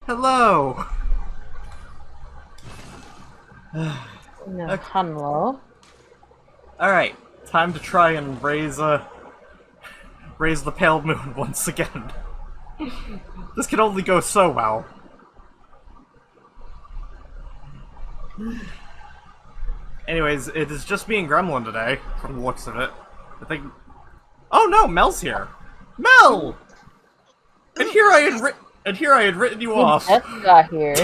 Hello! No, hello. Alright, time to try and raise the pale moon once again. This can only go so well. Anyways, it is just me and Gremlin today, from the looks of it. I think... Oh no, Mel's here! Mel! And here I had written you off. Just got here.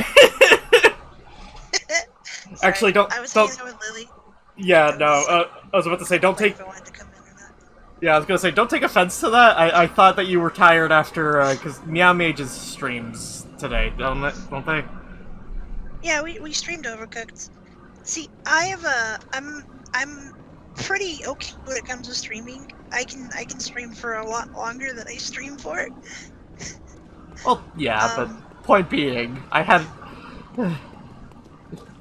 Actually, don't. I was hanging out with Lily. Yeah, no. I was about to say, don't take. If I wanted to come in or not. Yeah, I was gonna say, don't take offense to that. I thought that you were tired after because Meow Mage's streams today, don't they? Yeah, we streamed Overcooked. See, I'm pretty okay when it comes to streaming. I can stream for a lot longer than I stream for. Well, yeah, but point being, I had.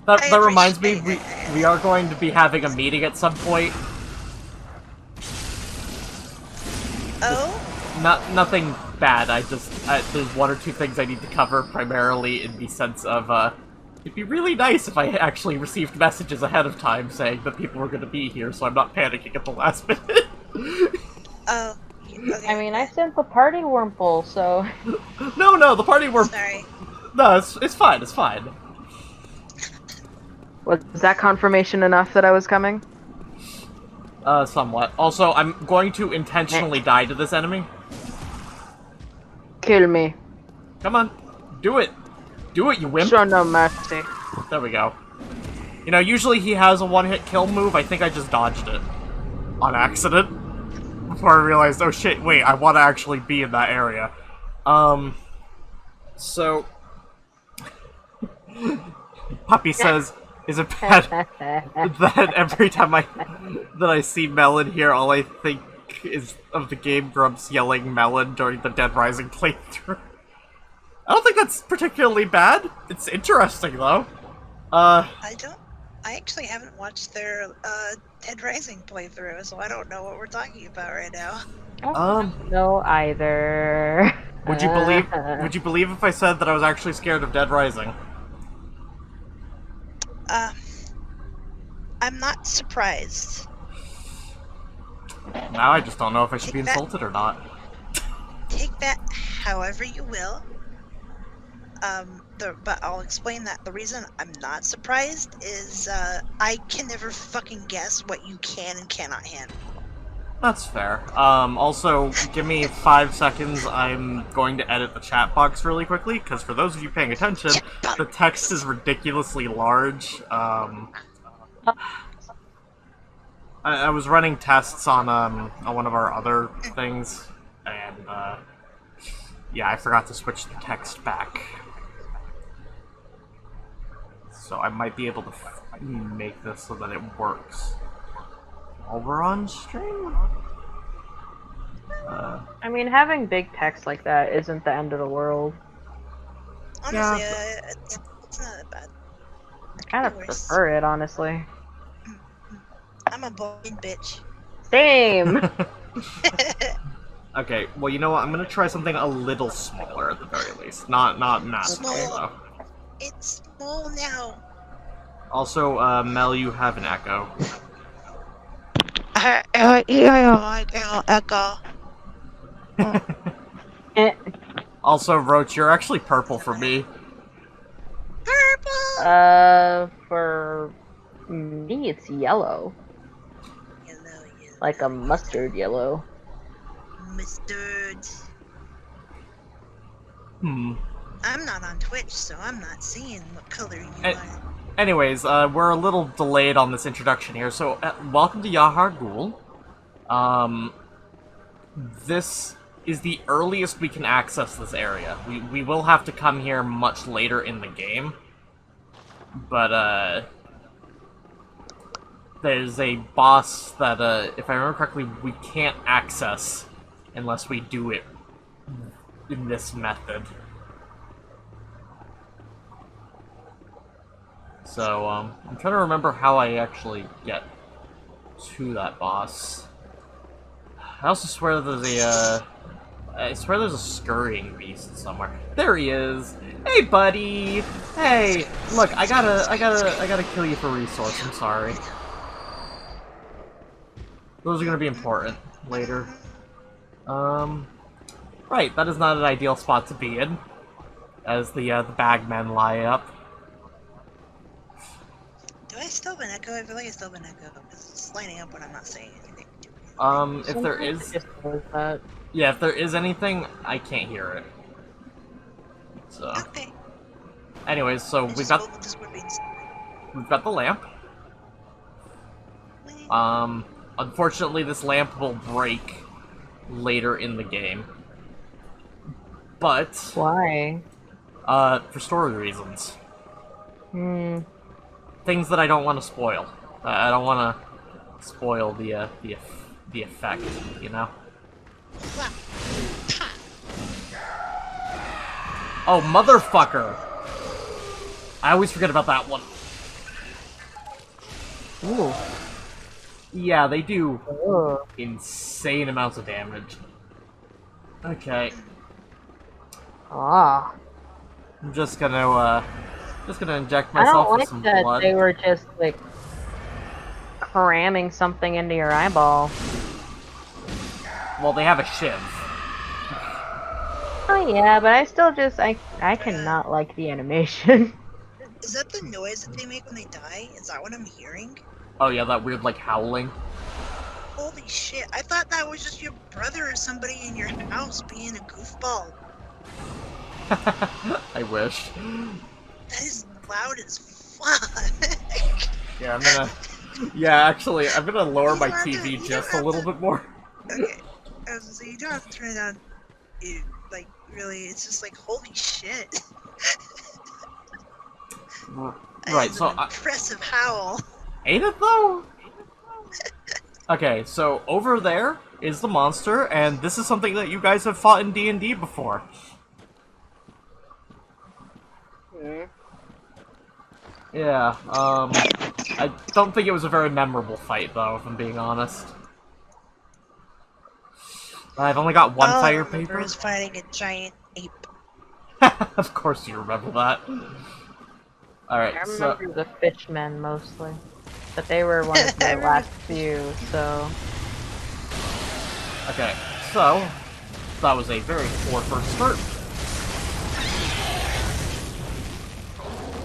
That reminds me, we are going to be having a meeting at some point. Oh? Nothing bad. There's one or two things I need to cover, primarily in the sense of, it'd be really nice if I actually received messages ahead of time saying that people were going to be here, so I'm not panicking at the last minute. Oh. Okay. I mean, I sent the party wormhole, so... No, the party wormhole... Sorry. No, it's fine, it's fine. Was that confirmation enough that I was coming? Somewhat. Also, I'm going to intentionally die to this enemy. Kill me. Come on. Do it. Do it, you wimp. Show no mercy. There we go. You know, usually he has a one-hit kill move. I think I just dodged it. On accident. Before I realized, oh shit, wait, I want to actually be in that area. So... Puppy says... Is it bad that every time that I see Melon here, all I think is of the Game Grumps yelling Melon during the Dead Rising playthrough? I don't think that's particularly bad. It's interesting, though. I actually haven't watched their, Dead Rising playthrough, so I don't know what we're talking about right now. No, either. Would you believe if I said that I was actually scared of Dead Rising? I'm not surprised. Now I just don't know if I should be insulted or not. Take that however you will. But I'll explain that. The reason I'm not surprised is, I can never fucking guess what you can and cannot handle. That's fair. Also, give me 5 seconds. I'm going to edit the chat box really quickly, because for those of you paying attention, the text is ridiculously large. I was running tests on one of our other things, and, yeah, I forgot to switch the text back. So I might be able to make this so that it works while we're on stream? I mean, having big text like that isn't the end of the world. Honestly, Yeah. it's not that bad. I kind of prefer it, honestly. I'm a boring bitch. Same! Okay, well, you know what? I'm gonna try something a little smaller at the very least. Not massive, Small. though. It's small now. Also, Mel, you have an echo. Echo. Also, Roach, you're actually purple for me. Purple. For me, it's yellow. Yellow. Like a mustard yellow. Mustard. Hmm. I'm not on Twitch, so I'm not seeing what color you are. Anyways, we're a little delayed on this introduction here, so welcome to Yahar Ghul. This is the earliest we can access this area. We will have to come here much later in the game, but there's a boss that, if I remember correctly, we can't access unless we do it in this method. So, I'm trying to remember how I actually get to that boss. I also swear there's I swear there's a scurrying beast somewhere. There he is. Hey, buddy. Hey, look, I gotta kill you for resource. I'm sorry. Those are gonna be important later. Right, that is not an ideal spot to be in, as the bagmen lie up. Do I still have an echo? I feel like I still have an echo because it's lining up when I'm not saying anything. If there is, yeah, if there is anything, I can't hear it. So, Okay. anyways, so we've got the lamp. Unfortunately, this lamp will break later in the game. But Why? for story reasons. Things that I don't want to spoil. I don't want to spoil the effect, you know. Oh, motherfucker! I always forget about that one. Ooh. Yeah, they do Ooh. insane amounts of damage. Okay, Ah. I'm just gonna inject I myself don't with like some that blood. they were just, like, cramming something into your eyeball. Well, they have a shiv. Oh yeah, but I still just, I cannot like the animation. Is that the noise that they make when they die? Is that what I'm hearing? Oh yeah, that weird, like, howling. Holy shit, I thought that was just your brother or somebody in your house being a goofball. I wish. That is loud as fuck. Yeah, yeah, actually, I'm gonna lower my You don't have TV to- just a little bit more. Okay, I was gonna say, you don't have to turn it down. Like, really, it's just like, holy shit. That Right, is so an impressive howl. ain't it though? Okay, so over there is the monster, and this is something that you guys have fought in D&D before. Yeah, I don't think it was a very memorable fight, though, if I'm being honest. I've only got one fire I remember paper. is fighting a giant ape. Of course you remember that. Alright, I so... remember the fishmen mostly. But they were one of the last few, so... Okay, so... That was a very poor first start.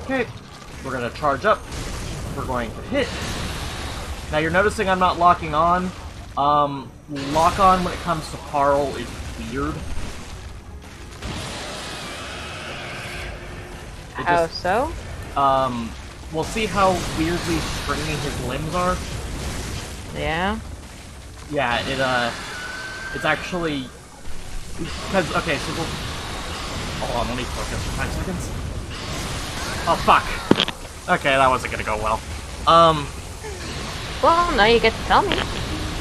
Okay, we're gonna charge up. We're going to hit. Now you're noticing I'm not locking on. Lock on when it comes to Parl is weird. How so? We'll see how weirdly stringy his limbs are. Yeah? Yeah, it's actually... Because, okay, so we'll... Hold on, let me focus for 5 seconds. Oh, fuck! Okay, that wasn't gonna go well. Well, now you get to tell me.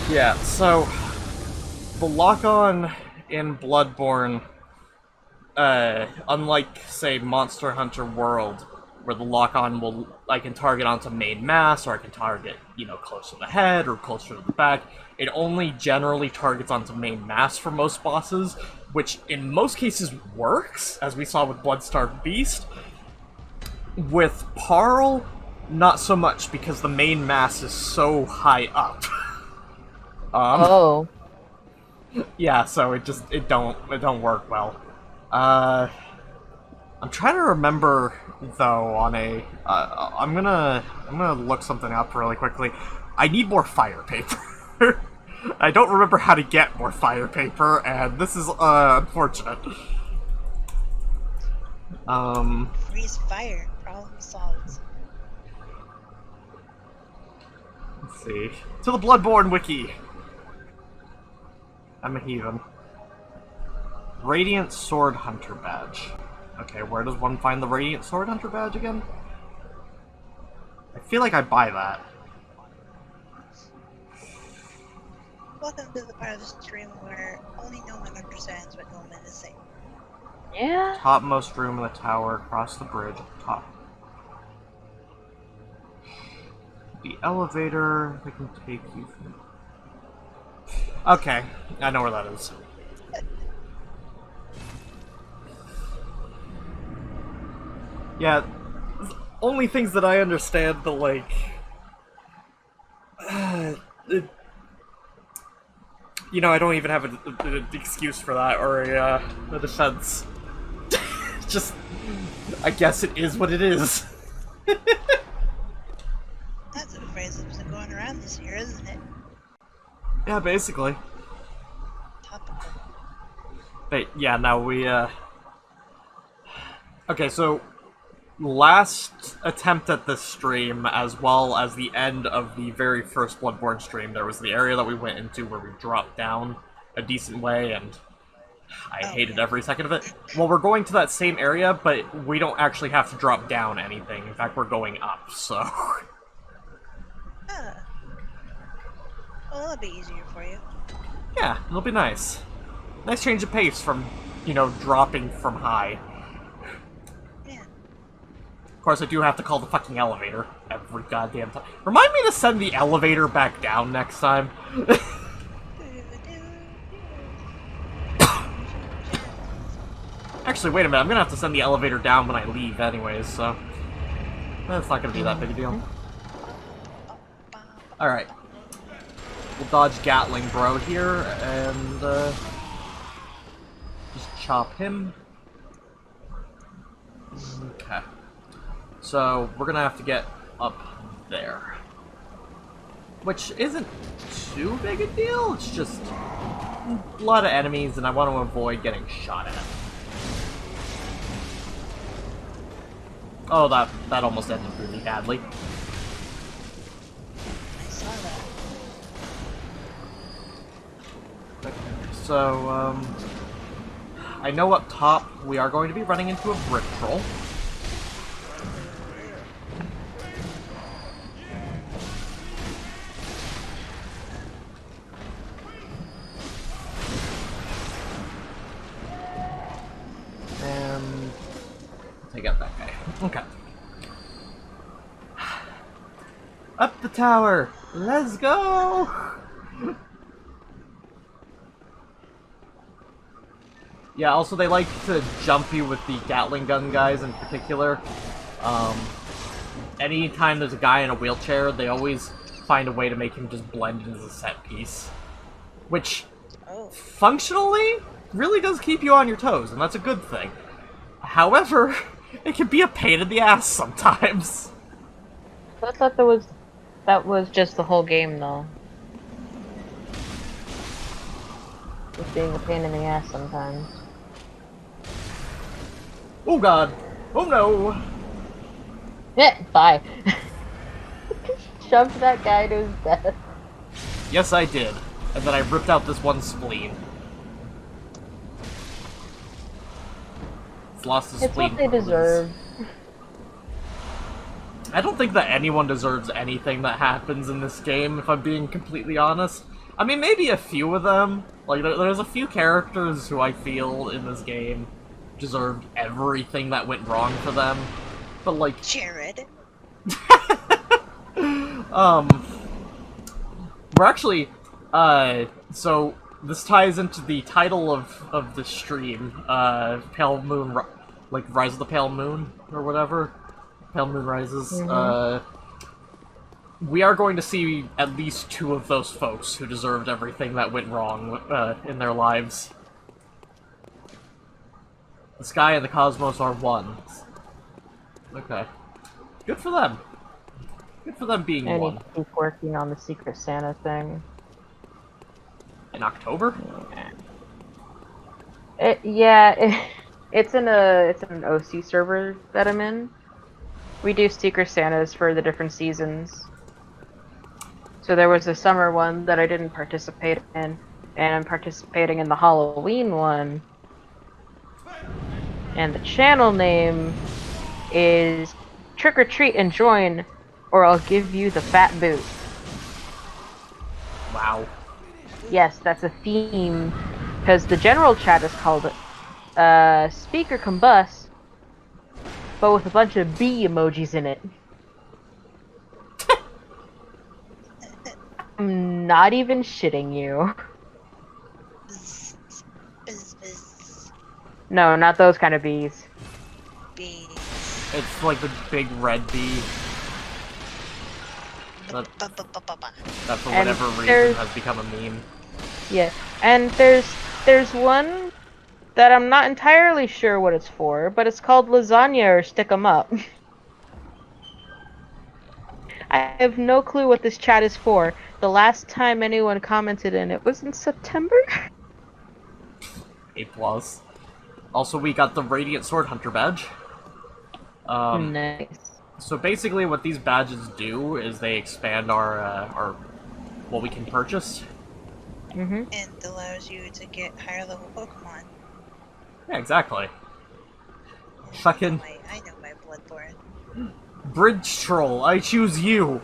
Yeah, so... The lock-on in Bloodborne, unlike, say, Monster Hunter World, where the lock-on will... I can target onto main mass, or I can target, you know, closer to the head, or closer to the back. It only generally targets onto main mass for most bosses, which in most cases works, as we saw with Bloodstarved Beast. With Parl, not so much, because the main mass is so high up. Oh. Yeah, so it don't work well. I'm trying to remember though on a I'm gonna look something up really quickly. I need more fire paper. I don't remember how to get more fire paper, and this is unfortunate. Freeze fire. Problem solved. Let's see. To the Bloodborne wiki. I'm a heathen. Radiant Sword Hunter badge. Okay, where does one find the Radiant Sword Hunter badge again? I feel like I buy that. Welcome to the part of the stream where only no one understands what no one is saying. Yeah? Topmost room in the tower, across the bridge, at the top. The elevator, they can take you from... Okay, I know where that is. Yeah, only things that I understand, but like, you know, I don't even have an excuse for that or a defense. Just, I guess it is what it is. That's a phrase that's been going around this year, isn't it? Yeah, basically. Topical. But yeah, no, we okay, so last attempt at this stream, as well as the end of the very first Bloodborne stream, there was the area that we went into where we dropped down a decent way, and I hated every second of it. Well, we're going to that same area, but we don't actually have to drop down anything. In fact, we're going up, so... Ah. Well, that'll be easier for you. Yeah, it'll be nice. Nice change of pace from, you know, dropping from high. Yeah. Of course, I do have to call the fucking elevator every goddamn time. Remind me to send the elevator back down next time. Actually, wait a minute, I'm gonna have to send the elevator down when I leave anyways, so... That's not gonna be that big a deal. Alright. We'll dodge Gatling Bro here, and, just chop him. Okay. So, we're gonna have to get up there. Which isn't too big a deal, it's just a lot of enemies, and I want to avoid getting shot at. Oh, that almost ended really badly. I saw that. Okay, so, I know up top we are going to be running into a brick troll. And take out that guy. Okay. Up the tower! Let's go! Yeah, also they like to jump you with the Gatling gun guys in particular. Anytime there's a guy in a wheelchair, they always find a way to make him just blend into the set piece. Which, functionally, really does keep you on your toes, and that's a good thing. However, it can be a pain in the ass sometimes. I thought that was just the whole game, though. Just being a pain in the ass sometimes. Oh god. Oh no. Yeah, bye. Shoved that guy to his death. Yes, I did. And then I ripped out this one spleen. It's lost his It's spleen. what they deserve. I don't think that anyone deserves anything that happens in this game, if I'm being completely honest. I mean, maybe a few of them. Like, there's a few characters who I feel in this game deserved everything that went wrong for them. But, like... Jared. We're actually, so this ties into the title of the stream, Pale Moon, like, Rise of the Pale Moon, or whatever. Pale Moon Rises. We are going to see at least two of those folks who deserved everything that went wrong, in their lives. The sky and the cosmos are one. Okay. Good for them. Good for them being I one. need to keep working on the Secret Santa thing. In October? It's in an OC server that I'm in. We do Secret Santas for the different seasons. So there was a summer one that I didn't participate in, and I'm participating in the Halloween one. And the channel name is Trick or Treat and Join, or I'll give you the fat boot. Wow. Yes, that's a theme, because the general chat is called Speaker Combust, but with a bunch of bee emojis in it. I'm not even shitting you. Bzz, bzz, bzz, No, not those kind of bees. bees. It's like the big red bee that, Ba-ba-ba-ba-ba. that for And whatever reason there's- has become a meme. Yeah, and there's one that I'm not entirely sure what it's for, but it's called lasagna or stick 'em up. I have no clue what this chat is for. The last time anyone commented in it was in September. A+. Also, we got the Radiant Sword Hunter badge. Nice. So basically what these badges do is they expand our what we can purchase. Mm-hmm. And allows you to get higher level Pokemon. Yeah, exactly. And Fucking- I know my Bloodborne. Bridge Troll, I choose you!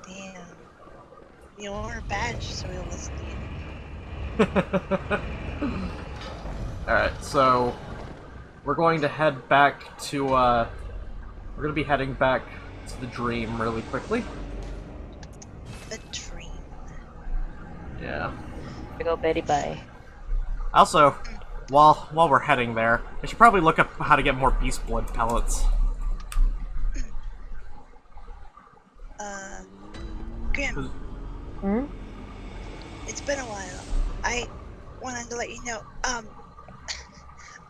Damn. You want a badge, so we'll listen to you. Alright, so we're going to head back to we're gonna be heading back to the dream really quickly. The dream. Yeah. Go Betty bye. Also, while we're heading there, I should probably look up how to get more beast blood pellets. Grim, Hmm? it's been a while. I wanted to let you know,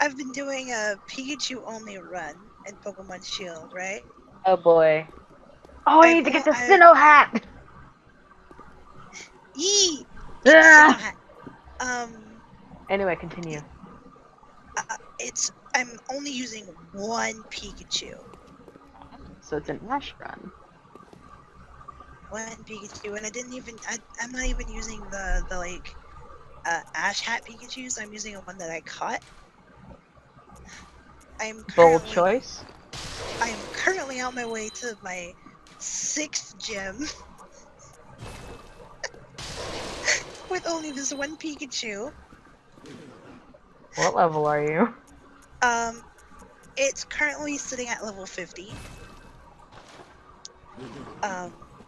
I've been doing a Pikachu only run in Pokemon Shield, right? Oh boy. Oh, I I need to get the want- Sinnoh hat! Yee! Ah! Anyway, Anyway, continue. I'm only using one Pikachu. So it's an Ash run. One Pikachu, and I'm not even using the like, Ash Hat Pikachus. I'm using one that I caught. Bold choice. I am currently on my way to my 6th gym. With only this one Pikachu. What level are you? It's currently sitting at level 50.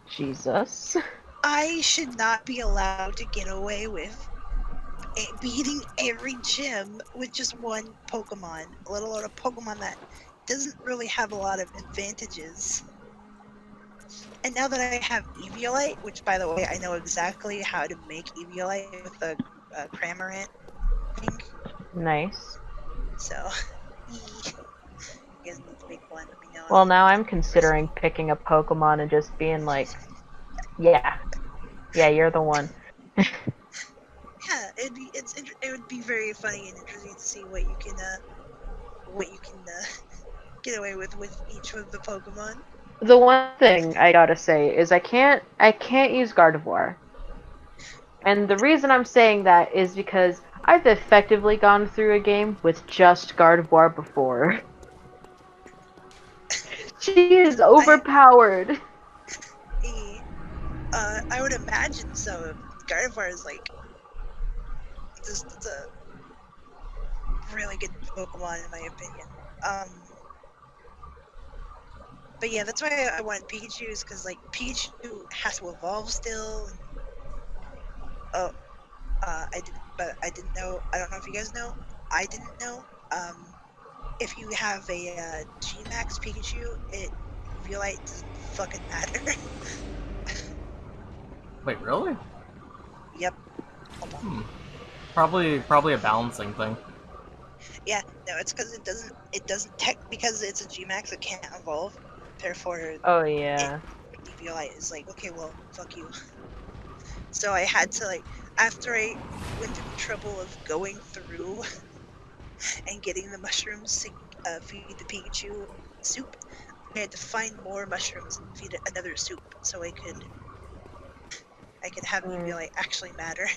Jesus. I should not be allowed to get away with beating every gym with just one Pokemon, let alone a Pokemon that doesn't really have a lot of advantages. And now that I have Eviolite, which by the way, I know exactly how to make Eviolite with the Cramorant thing, Nice. so you guys need to make one, let me know. Well, now I'm considering picking a Pokemon and just being like, yeah, you're the one. Yeah, it would be very funny and interesting to see what you can get away with each of the Pokemon. The one thing I gotta say is I can't use Gardevoir. And the reason I'm saying that is because I've effectively gone through a game with just Gardevoir before. She is overpowered. I would imagine so. Gardevoir is like it's a really good Pokemon in my opinion. But yeah, that's why I wanted Pikachu's, because like Pikachu has to evolve still. I didn't know. I don't know if you guys know. I didn't know. If you have a G-Max Pikachu, Violite doesn't fucking matter. Wait, really? Yep. Hold on. Probably a balancing thing. Yeah, no, it's because it doesn't tech, because it's a G-Max, it can't evolve. Therefore, Oh yeah. Eviolite is like, okay, well, fuck you. So I had to, like, after I went through the trouble of going through and getting the mushrooms to feed the Pikachu soup, I had to find more mushrooms and feed it another soup so I could have Eviolite actually matter.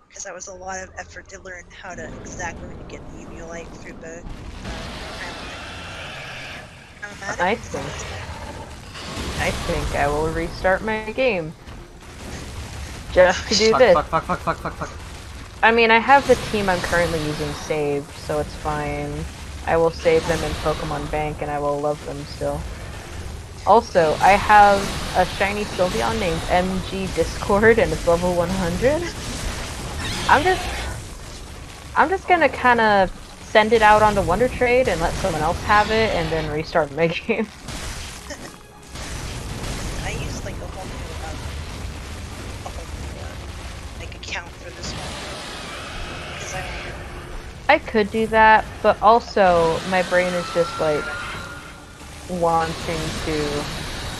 Because that was a lot of effort to learn how to exactly get the Eviolite through the I think I will restart my game. Just to do this. Fuck. I mean, I have the team I'm currently using saved, so it's fine. I will save them in Pokemon Bank and I will love them still. Also, I have a shiny Sylveon named MG Discord and it's level 100. I'm just gonna kind of send it out onto Wonder Trade and let someone else have it and then restart my game. I use like a whole new like account for this one because I could do that, but also my brain is just like wanting to.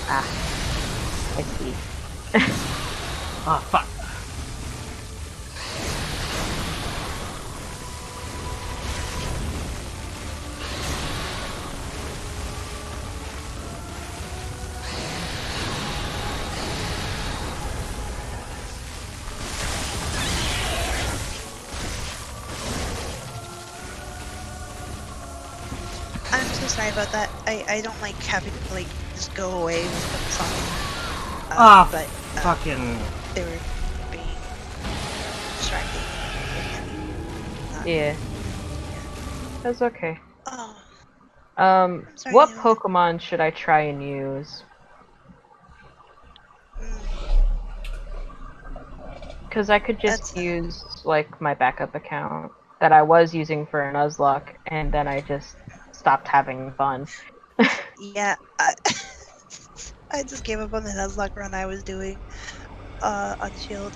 I see. Ah, fuck. I'm so sorry about that. I don't like having to like just go away with the song. But fucking. they were being distracting. Yeah. That's okay. Oh, I'm sorry. What Leona. Pokemon should I try and use? Because I could just use, like, my backup account that I was using for a Nuzlocke, and then I just stopped having fun. Yeah, I just gave up on the Nuzlocke run I was doing on Shield.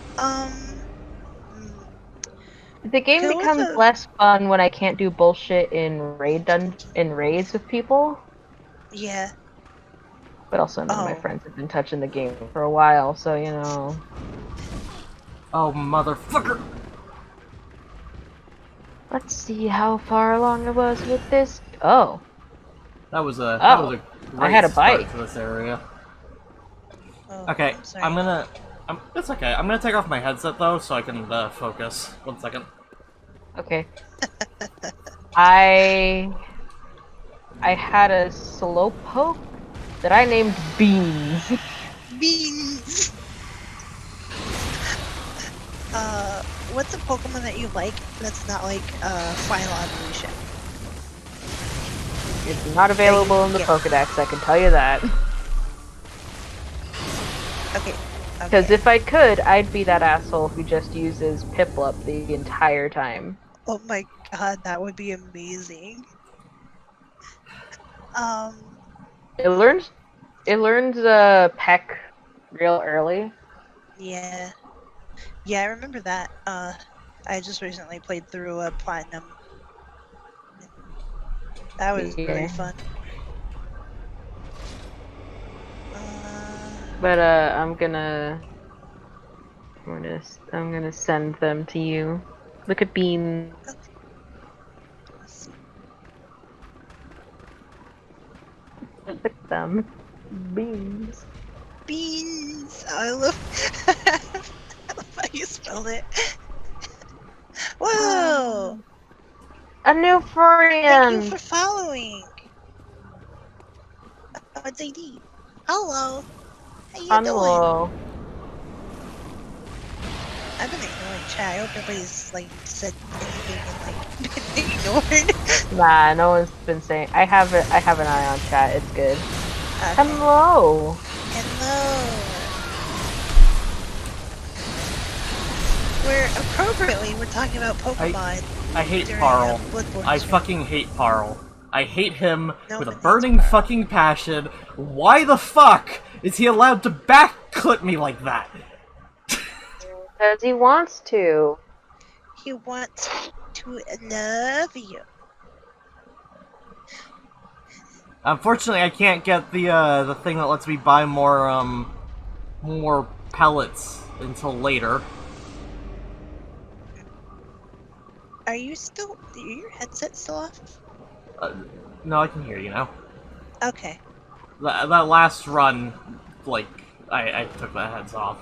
The game Who was becomes the- less fun when I can't do bullshit in raids with people. Yeah. But also none of my Oh. friends have been touching the game for a while, so you know. Oh, motherfucker! Let's see how far along I was with this. Oh. That was a I great had a start bite. to this area. Oh, Okay, I'm sorry. it's okay. I'm gonna take off my headset though, so I can focus. 1 second. Okay. I had a Slowpoke that I named Beans. Beans! What's a Pokemon that you like that's not like, Final Evolution? It's not available in the Pokedex, I can tell you that. Okay. Because if I could, I'd be that asshole who just uses Piplup the entire time. Oh my god, that would be amazing. It learns Peck real early. Yeah. Yeah, I remember that. I just recently played through a Platinum. That was really fun. But I'm gonna send them to you. Look at Beans. Look at them. Beans. Beans! I love how you spelled it. Whoa! A new Thank you friend! for following! What's ID? Hello! How you doing? Hello. I've been ignoring chat. I hope nobody's like said anything and like been ignored. Nah, no one's been saying. I have an eye on chat. It's good. Okay. Hello. Hello. We're talking about Pokemon. I hate during, Parl. Bloodborne I stream. fucking hate Parl. I hate him No with a one hates burning Parl. fucking passion. Why the fuck is he allowed to backclip me like that? Because he wants to. He wants to love you. Unfortunately, I can't get the thing that lets me buy more pellets until later. Are you still? Your headset still off? No, I can hear you now. Okay. That last run, like, I took the heads off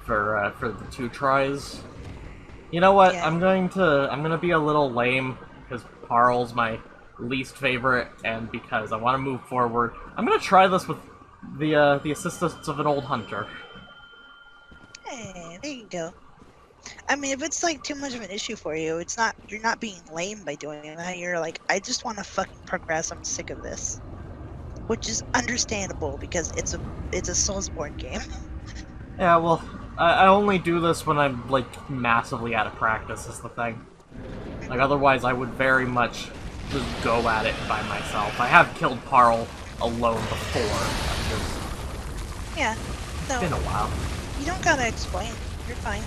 for the 2 tries. You know what? Yeah. I'm gonna be a little lame because Parl's my least favorite, and because I want to move forward, I'm gonna try this with the assistance of an old hunter. Hey, there you go. I mean, if it's like too much of an issue for you, it's not. You're not being lame by doing that. You're like, I just want to fucking progress. I'm sick of this. which is understandable because it's a Soulsborne game. Yeah, well, I only do this when I'm, like, massively out of practice, is the thing. Like, otherwise I would very much just go at it by myself. I have killed Parl alone before. Yeah. It's No, been a while. you don't gotta explain. You're fine.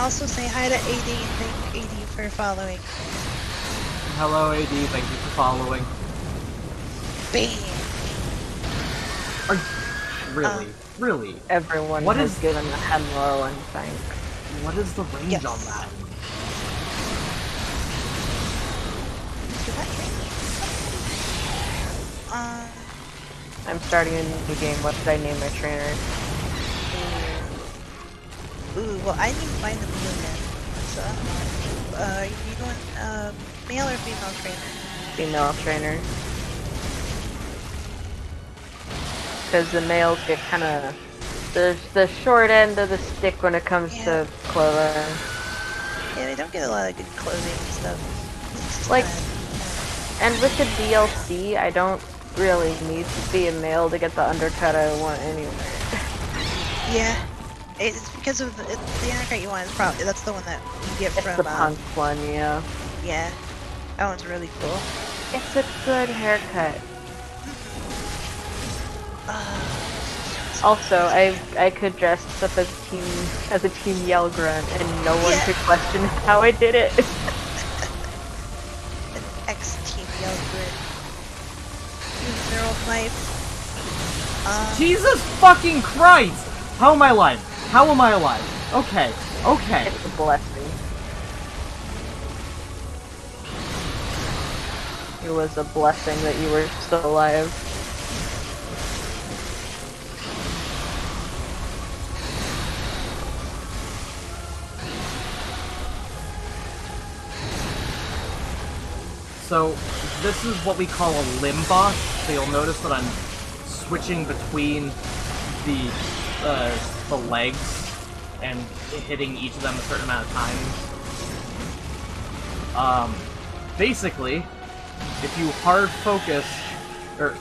Also say hi to AD and thank AD for following. Hello, AD. Thank you for following. Bam! Really? Really? Everyone What has is- given the Hemlo and thank. What is the range Yes. on that? Did that hit me? I'm starting a new game. What should I name my trainer? Ooh, well, I didn't find the blue man. So, you doing, male or female trainer? Female trainer. Because the males get kind of the short end of the stick when it comes Yeah. to clothing. Yeah, they don't get a lot of good clothing and stuff. It's Like- sad. And with the DLC, I don't really need to be a male to get the undercut I want anyway. Yeah. It's because of the undercut you want is probably that's the one that you get It's from the punk one, yeah. yeah. That one's really cool. It's a good haircut. Also, I could dress up as a team Yelgren and no one Yeah. could question how I did it. An X-Team Yelgren. Neural Knife. Jesus fucking Christ! How am I alive? How am I alive? Okay, okay. It's a blessing. It was a blessing that you were still alive. So, this is what we call a limb boss, so you'll notice that I'm switching between the legs and hitting each of them a certain amount of times. Basically, if you hard focus a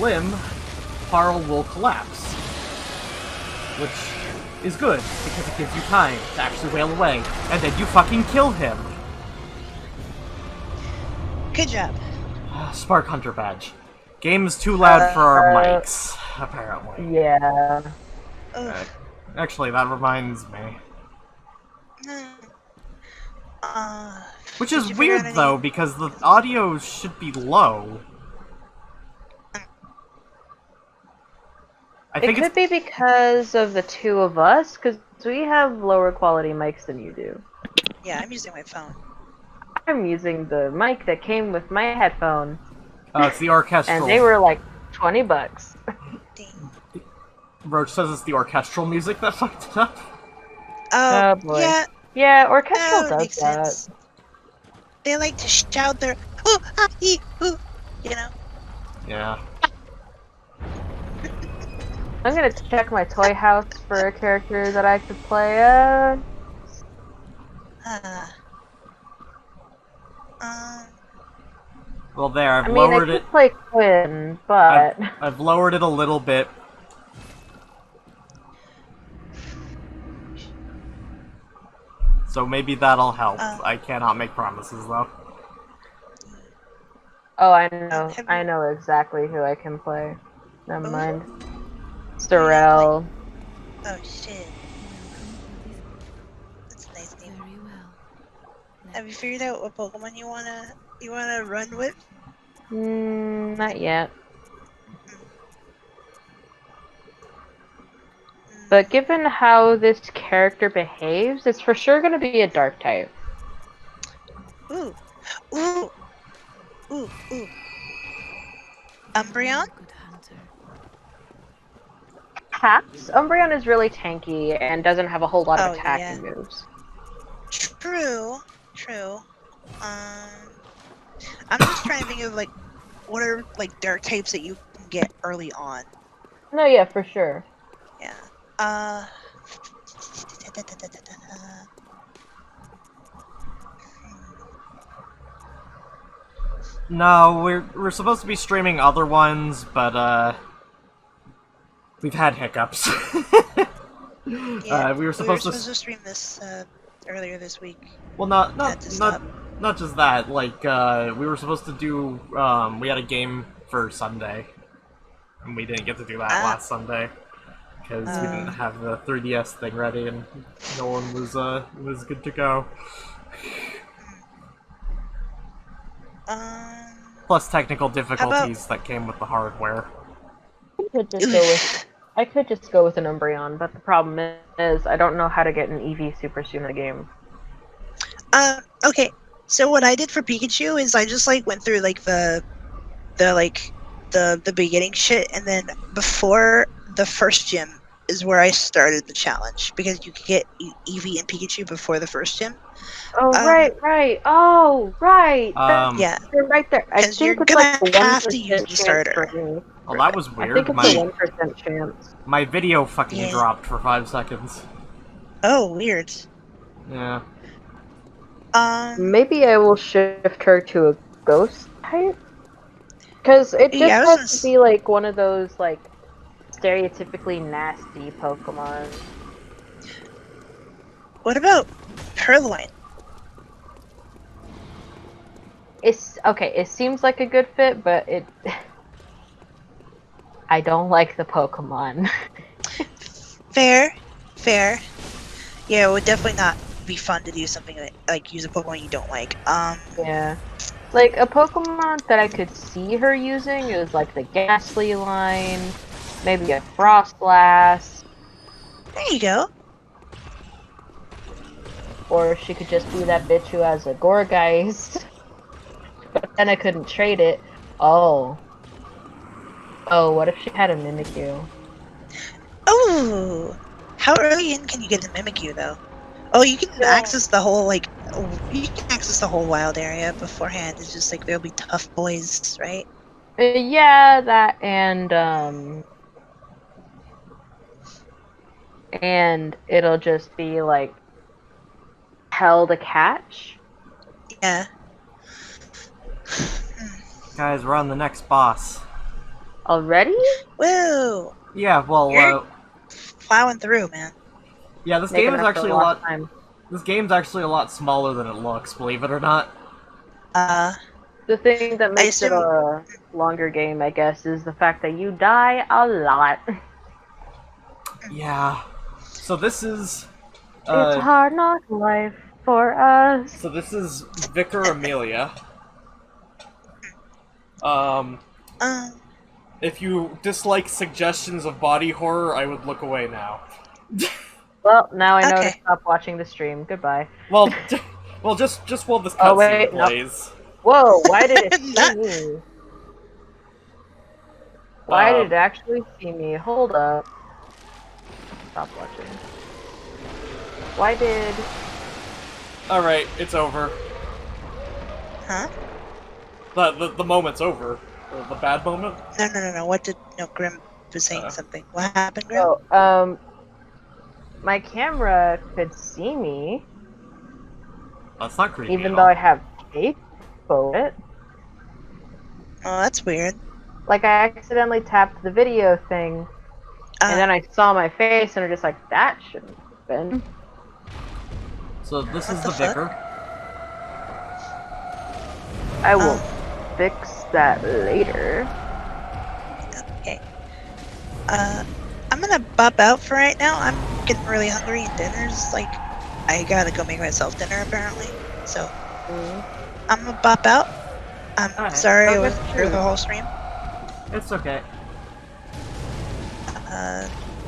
limb, Parl will collapse. Which is good, because it gives you time to actually wail away, and then you fucking kill him! Good job. Spark Hunter badge. Game is too loud for our mics, apparently. Yeah. Ugh. Actually, that reminds me. Which did is you figure weird, out any- though, because the audio should be low. I It think could it's... be because of the two of us, because we have lower quality mics than you do. Yeah, I'm using my phone. I'm using the mic that came with my headphone, it's the orchestral. and they were like $20. Ding. Roach says it's the orchestral music that fucked it up. Oh, boy. Yeah, Yeah, orchestral that would does make that. sense. They like to shout their "ooh, ah, ee, ooh," you know. Yeah. I'm gonna check my toy house for a character that I could play. Well, there, I've I mean, I lowered could it. play Quinn, but I've lowered it a little bit. So maybe that'll help. I cannot make promises, though. oh, I Have know exactly who I can play. Never Ooh. mind. Sorrel. Oh shit. That's a nice name. Very well. Have you figured out what Pokemon you wanna run with? Not yet. But given how this character behaves, it's for sure gonna be a dark type. Ooh, ooh, ooh, ooh. Umbreon? Good hunter. Perhaps Umbreon is really tanky and doesn't have a whole lot of Oh, attacking yeah. moves. True, true. I'm just trying to think of like what are like dark types that you can get early on. No, yeah, for sure. Yeah. No, we're supposed to be streaming other ones, but we've had hiccups. Yeah, we were supposed to. to stream this earlier this week. Well, Had to stop. not just that. Like we were supposed to do. We had a game for Sunday, and we didn't get to do that last Sunday because we didn't have the 3DS thing ready, and no one was good to go. Plus technical difficulties that came with the hardware. I could just go with an Umbreon, but the problem is I don't know how to get an EV super soon in the game. Okay. So what I did for Pikachu is I just like went through like the beginning shit, and then before the first gym is where I started the challenge because you could get Eevee and Pikachu before the first gym. Oh right. Oh right. Yeah, They're right there. I because you're think it's gonna like the have to 1% use the chance starter. for me. Oh, that was I weird. think it's a 1% chance. My video fucking Yeah. dropped for 5 seconds. Oh, weird. Yeah. Maybe I will shift her to a ghost type. Because it just Yeah, I was has to be like one of those like stereotypically nasty Pokemon. What about Purloin? It's okay. It seems like a good fit, but it. I don't like the Pokemon. Fair. Yeah, it would definitely not be fun to do something like use a Pokemon you don't like. Yeah. Like, a Pokemon that I could see her using is like the Ghastly line, maybe a Frostlass, There you go. or she could just be that bitch who has a Gourgeist. But then I couldn't trade it. Oh, what if she had a Mimikyu? Oh, how early in can you get the Mimikyu though? Oh, you can access the whole wild area beforehand. It's just like there'll be tough boys, right? Yeah, that and it'll just be like hell to catch. Yeah. Guys, we're on the next boss. Already? Woo! Yeah, well, You're plowing through, man. yeah, this Making game is up for actually a lost lot. time. This game's actually a lot smaller than it looks, believe it or not. The thing that makes it assume- a longer game, I guess, is the fact that you die a lot. Yeah. So this is. It's a hard knock life for us. So this is Vicar Amelia. If you dislike suggestions of body horror, I would look away now. Well, now I know to Okay. stop watching the stream. Goodbye. Well, just while this Oh, cutscene wait, no. plays. Whoa, why did it see Not- me? Why did it actually see me? Hold up. Stop watching. Why did... All right, it's over. Huh? The moment's over. The bad moment. No. What did Grim was saying something? What happened, Grim? Oh, my camera could see me, That's not creepy. even at though all. I have tape over it. Oh, that's weird. Like, I accidentally tapped the video thing, and then I saw my face, and I'm just like, that shouldn't have been. So this is What the the fuck? Vicar. I will fix that later. Okay. I'm gonna bop out for right now. I'm getting really hungry and dinner's like, I gotta go make myself dinner apparently. So, I'm gonna bop out. I'm Alright. sorry I Oh, wasn't that's here true. the whole stream. It's okay.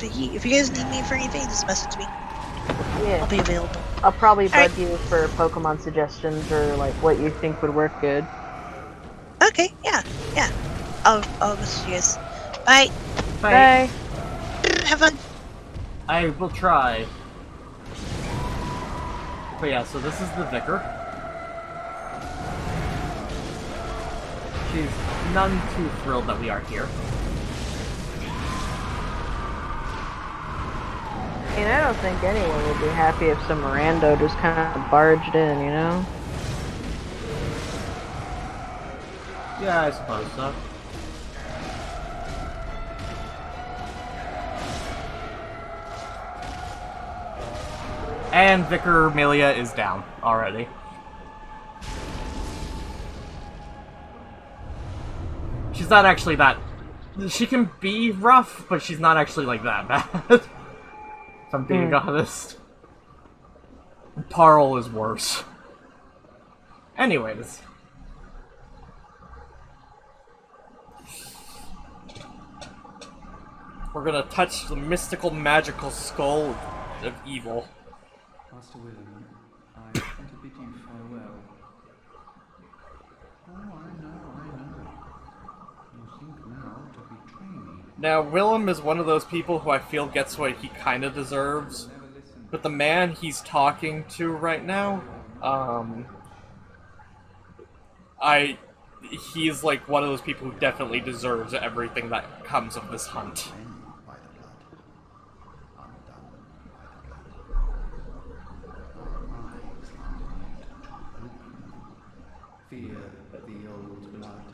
If you guys need me for anything, just message me. I'll Yeah, be available. I'll probably Alright. bug you for Pokemon suggestions or like what you think would work good. Okay, yeah. I'll message you guys. Bye. Bye. Have fun. I will try. But yeah, so this is the Vicar. She's none too thrilled that we are here. I mean, I don't think anyone would be happy if some rando just kind of barged in, you know? Yeah, I suppose so. And Vicar Melia is down already. She's not actually that... She can be rough, but she's not actually like that bad. If I'm being honest. Parl is worse. Anyways. We're gonna touch the mystical, magical skull of evil. Master Willem, I want to bid you farewell. Oh, I know. You think now to betray me. Now, Willem is one of those people who I feel gets what he kind of deserves. But the man he's talking to right now, he's like one of those people who definitely deserves everything that comes of this hunt. By the blood. Undone by the blood. Eyes are not to open. Fear the old blood.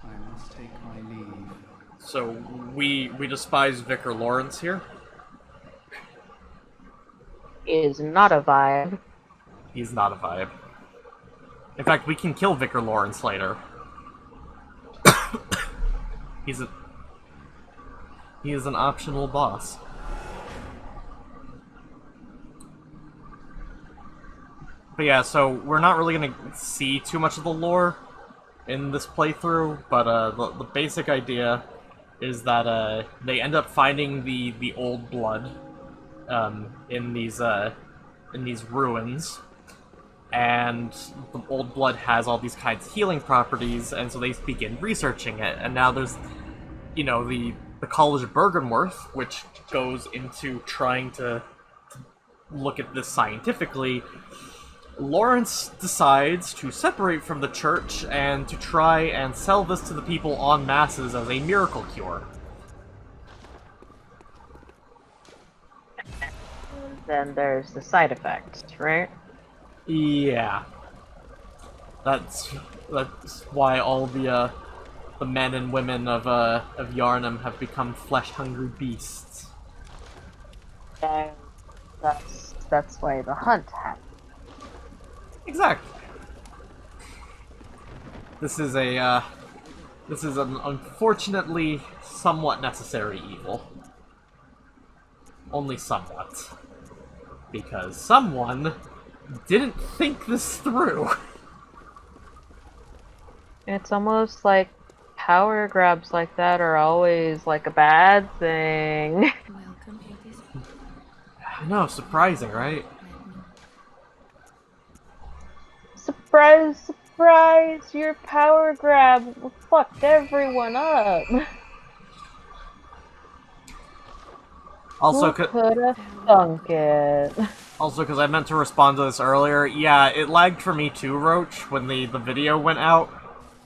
I must take my leave. So we despise Vicar Lawrence here. Is not a vibe. He's not a vibe. In fact, we can kill Vicar Lawrence later. He is an optional boss. But yeah, so we're not really gonna see too much of the lore in this playthrough, but the basic idea is that they end up finding the old blood in these ruins, and the old blood has all these kinds of healing properties, and so they begin researching it. And now there's, you know, the College of Bergenworth, which goes into trying to look at this scientifically. Lawrence decides to separate from the church and to try and sell this to the people en masses as a miracle cure. Then there's the side effects, right? Yeah. That's why all the men and women of Yharnam have become flesh-hungry beasts. And that's why the hunt happened. Exactly. This is an unfortunately somewhat necessary evil. Only somewhat. Because someone didn't think this through. It's almost like power grabs like that are always like a bad thing. Welcome, ladies. I know, surprising, right? Surprise, surprise! Your power grab fucked everyone up. Also, Who could have thunk it? Also, because I meant to respond to this earlier, yeah, it lagged for me too, Roach, when the video went out.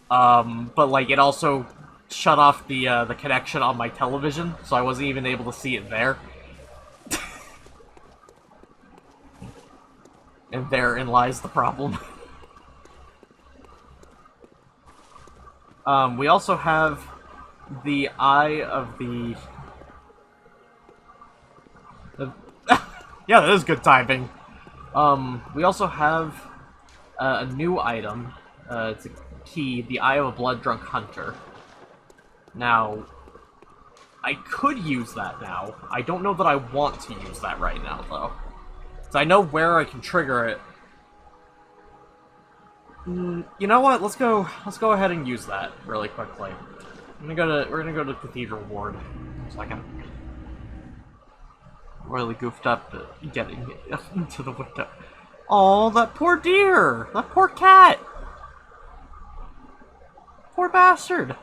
But, like, it also shut off the connection on my television, so I wasn't even able to see it there. And therein lies the problem. We also have the Eye of the... Yeah, that is good typing. We also have a new item. It's a key, the Eye of a Blood-Drunk Hunter. Now, I could use that now. I don't know that I want to use that right now, though. So I know where I can trigger it. You know what? Let's go ahead and use that really quickly. We're gonna go to Cathedral Ward in a second. Really goofed up getting into the window. Oh, that poor deer! That poor cat! Poor bastard!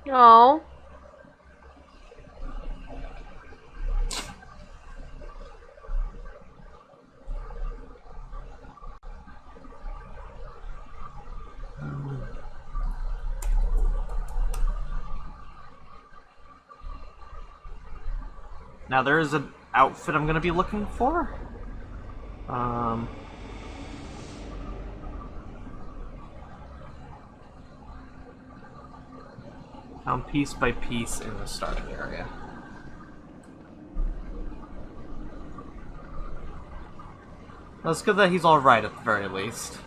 No. Now there is an outfit I'm gonna be looking for. Found piece by piece in the starting area. Well, it's good that he's alright at the very least.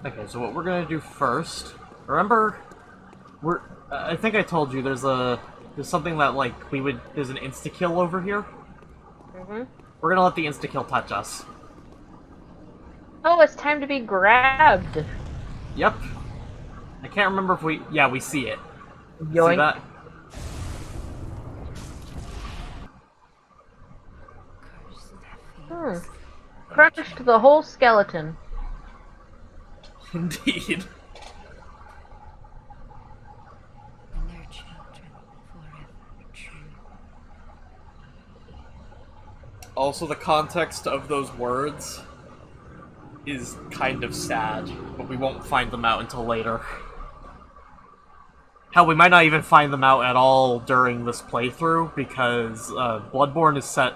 Okay, so what we're gonna do first... Remember, I think I told you there's something that, like, there's an insta-kill over here? Mm-hmm. We're gonna let the insta-kill touch us. Oh, it's time to be grabbed. Yep. I can't remember if we... Yeah, we see it. Yoink. See that? Crushed the whole skeleton. Indeed. And their children forever true. Also, the context of those words is kind of sad, but we won't find them out until later. Hell, we might not even find them out at all during this playthrough, because Bloodborne is set...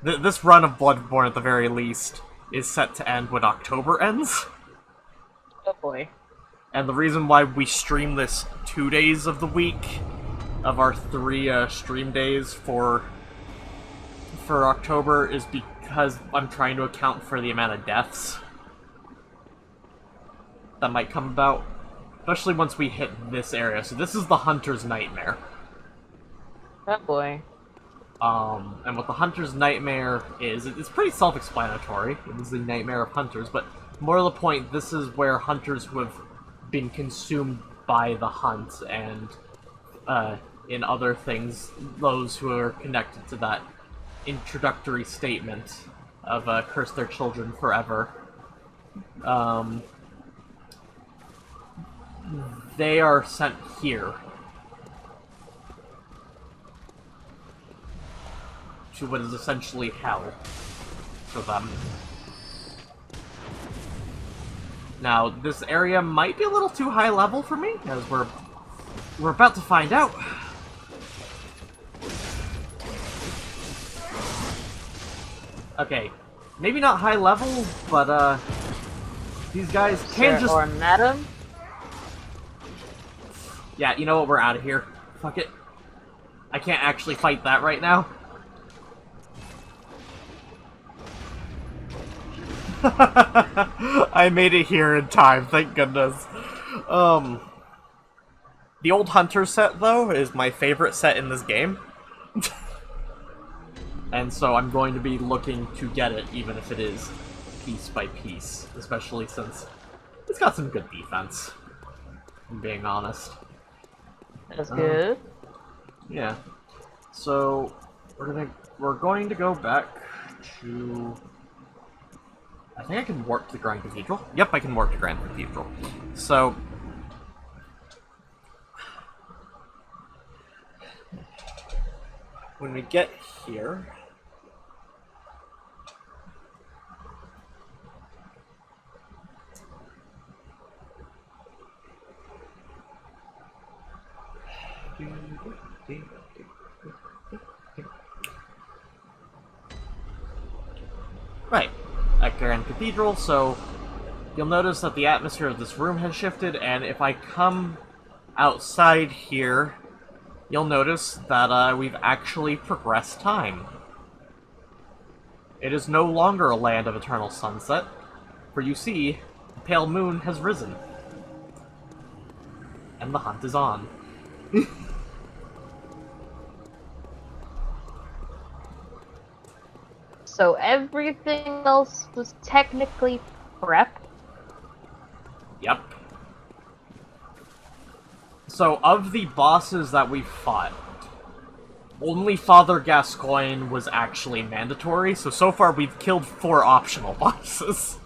this run of Bloodborne, at the very least, is set to end when October ends. Oh boy. And the reason why we stream this 2 days of the week, of our 3 stream days for October, is because I'm trying to account for the amount of deaths that might come about. Especially once we hit this area. So this is the Hunter's Nightmare. Oh boy. And what the Hunter's Nightmare is, it's pretty self-explanatory. It is the nightmare of hunters, but more to the point, this is where hunters who have been consumed by the hunt, and in other things, those who are connected to that introductory statement of curse their children forever. They are sent here to what is essentially hell for them. Now, this area might be a little too high level for me, as we're about to find out. Okay, maybe not high level, but these guys can just... Or madam? Yeah, you know what, we're out of here. Fuck it. I can't actually fight that right now. I made it here in time, thank goodness. The old Hunter set, though, is my favorite set in this game. And so I'm going to be looking to get it, even if it is piece by piece. Especially since it's got some good defense, if I'm being honest. That's good. Yeah. So we're going to go back to... I think I can warp to the Grand Cathedral. Yep, I can warp to Grand Cathedral. So when we get here, right, at Grand Cathedral, so you'll notice that the atmosphere of this room has shifted, and if I come outside here, you'll notice that we've actually progressed time. It is no longer a land of eternal sunset, for you see, the pale moon has risen. And the hunt is on. So everything else was technically prep? Yep. So, of the bosses that we fought, only Father Gascoigne was actually mandatory, so far we've killed 4 optional bosses.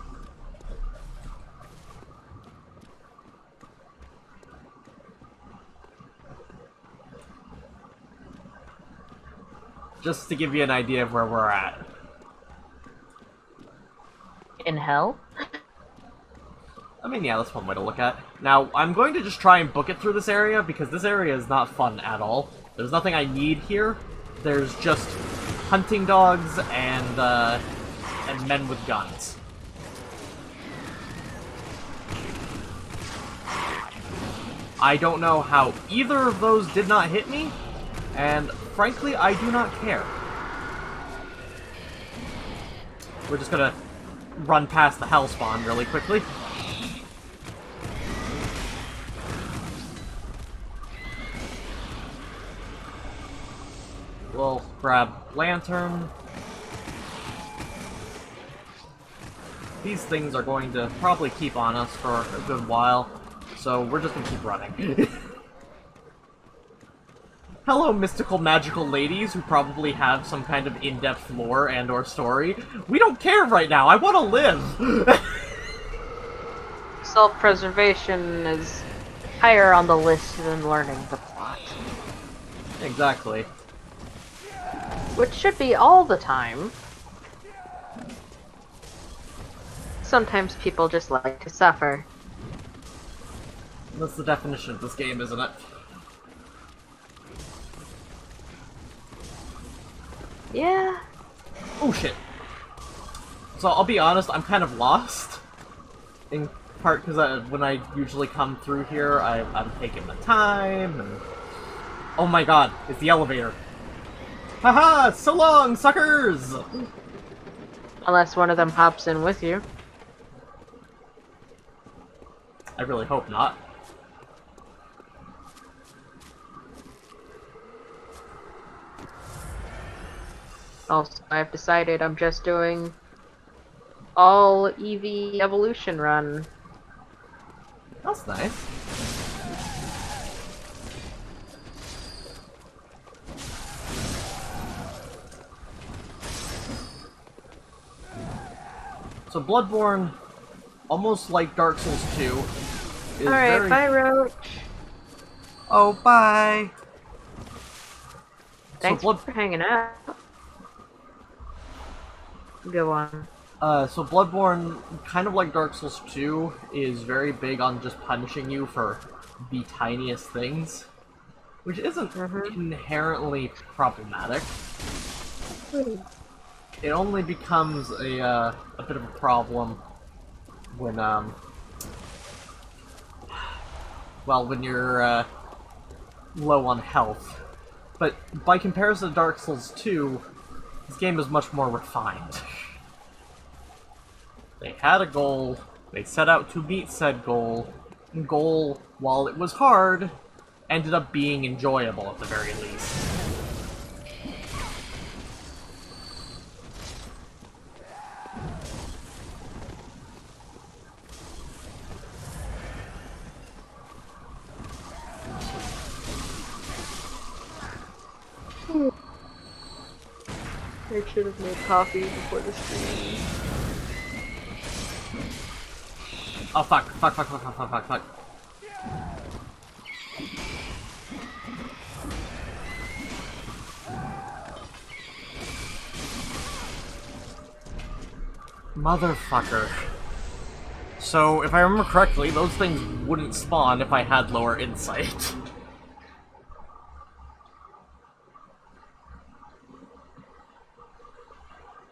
Just to give you an idea of where we're at. In hell? I mean, yeah, that's one way to look at it. Now, I'm going to just try and book it through this area, because this area is not fun at all. There's nothing I need here. There's just hunting dogs and men with guns. I don't know how either of those did not hit me, and frankly, I do not care. We're just gonna run past the hellspawn really quickly. We'll grab lantern. These things are going to probably keep on us for a good while, so we're just gonna keep running. Hello, mystical magical ladies who probably have some kind of in-depth lore and or story. We don't care right now, I want to live! Self-preservation is higher on the list than learning the plot. Exactly. Which should be all the time. Sometimes people just like to suffer. That's the definition of this game, isn't it? Yeah. Oh shit. So I'll be honest, I'm kind of lost. In part because when I usually come through here, I'm taking the time, and... Oh my god, it's the elevator. Haha, so long, suckers! Unless one of them hops in with you. I really hope not. Also, I've decided I'm just doing all EV evolution run. That's nice. So Bloodborne, almost like Dark Souls 2, is Alright, very... bye, Roach. Oh, bye! Thanks so for hanging out. Go on. So Bloodborne, kind of like Dark Souls 2, is very big on just punishing you for the tiniest things, which isn't inherently problematic. It only becomes a bit of a problem when, well, when you're, low on health. But by comparison to Dark Souls 2, this game is much more refined. They had a goal, they set out to meet said goal, and goal, while it was hard, ended up being enjoyable at the very least. I should have made coffee before the stream. Oh fuck, fuck, fuck, fuck, fuck, fuck, fuck, fuck. Motherfucker. So, if I remember correctly, those things wouldn't spawn if I had lower insight.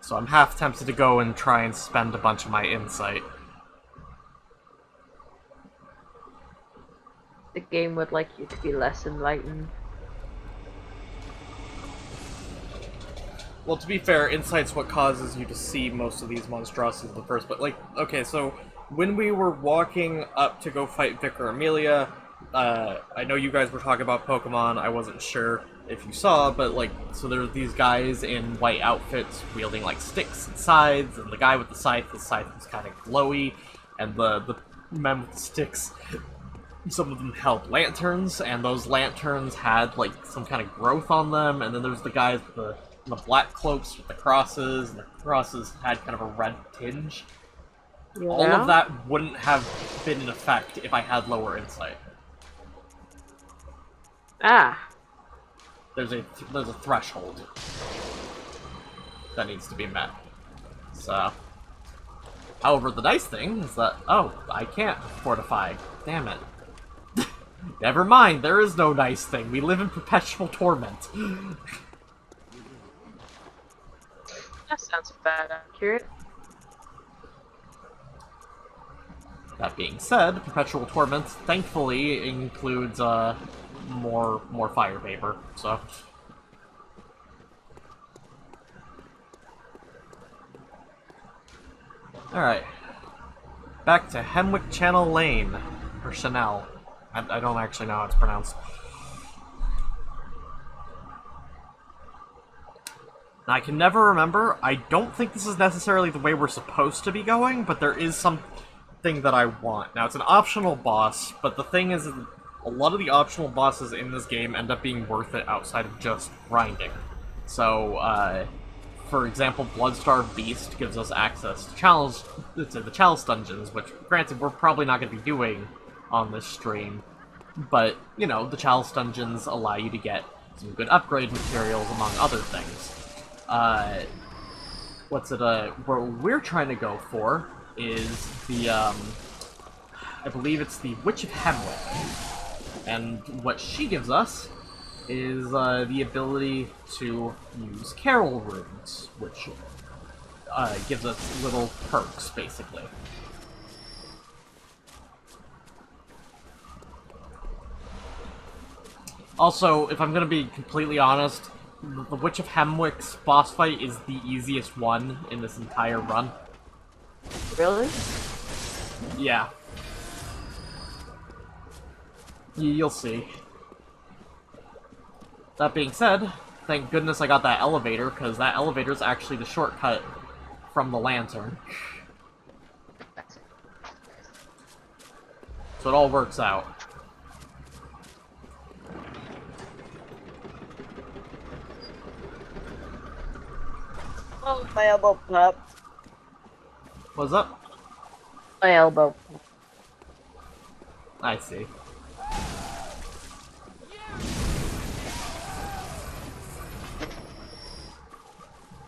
So I'm half tempted to go and try and spend a bunch of my insight. The game would like you to be less enlightened. Well, to be fair, insight's what causes you to see most of these monstrosities in the first place. Like, okay, so when we were walking up to go fight Vic or Amelia, I know you guys were talking about Pokemon, I wasn't sure if you saw, but like, so there's these guys in white outfits wielding like sticks and scythes, and the guy with the scythe was kind of glowy, and the men with the sticks, some of them held lanterns, and those lanterns had like some kind of growth on them, and then there's the guys with the black cloaks with the crosses, and the crosses had kind of a red tinge. Yeah. All of that wouldn't have been in effect if I had lower insight. Ah. There's a threshold that needs to be met. So, however, the nice thing is that, oh, I can't fortify. Damn it. Never mind, there is no nice thing. We live in perpetual torment. That sounds bad accurate. That being said, Perpetual Torment thankfully includes more fire vapor, so... Alright. Back to Hemwick Channel Lane. Or Chanel. I don't actually know how it's pronounced. Now, I can never remember. I don't think this is necessarily the way we're supposed to be going, but there is something that I want. Now, it's an optional boss, but the thing is, a lot of the optional bosses in this game end up being worth it outside of just grinding. So, for example, Bloodstar Beast gives us access to the Chalice Dungeons, which, granted, we're probably not going to be doing on this stream. But, you know, the Chalice Dungeons allow you to get some good upgrade materials, among other things. What we're trying to go for is the, I believe it's the Witch of Hamlet. And what she gives us is, the ability to use Carol runes, which, gives us little perks, basically. Also, if I'm gonna be completely honest, the Witch of Hemwick's boss fight is the easiest one in this entire run. Really? Yeah. You'll see. That being said, thank goodness I got that elevator, because that elevator is actually the shortcut from the lantern. So it all works out. Oh, my elbow popped. What's up? My elbow. I see.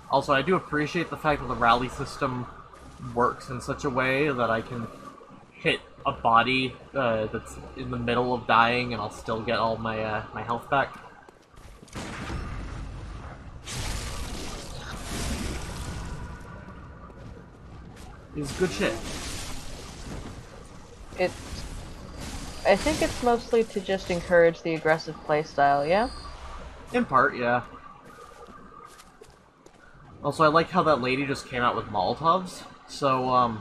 Also, I do appreciate the fact that the rally system works in such a way that I can hit a body that's in the middle of dying and I'll still get all my my health back. It's good shit. I think it's mostly to just encourage the aggressive playstyle, yeah? In part, yeah. Also, I like how that lady just came out with Molotovs. So,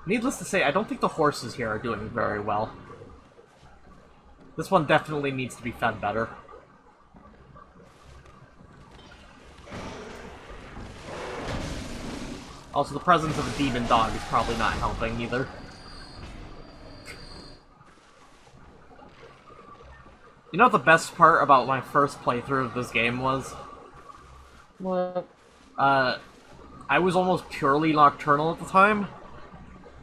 needless to say, I don't think the horses here are doing very well. This one definitely needs to be fed better. Also, the presence of a demon dog is probably not helping either. You know what the best part about my first playthrough of this game was? What? I was almost purely nocturnal at the time,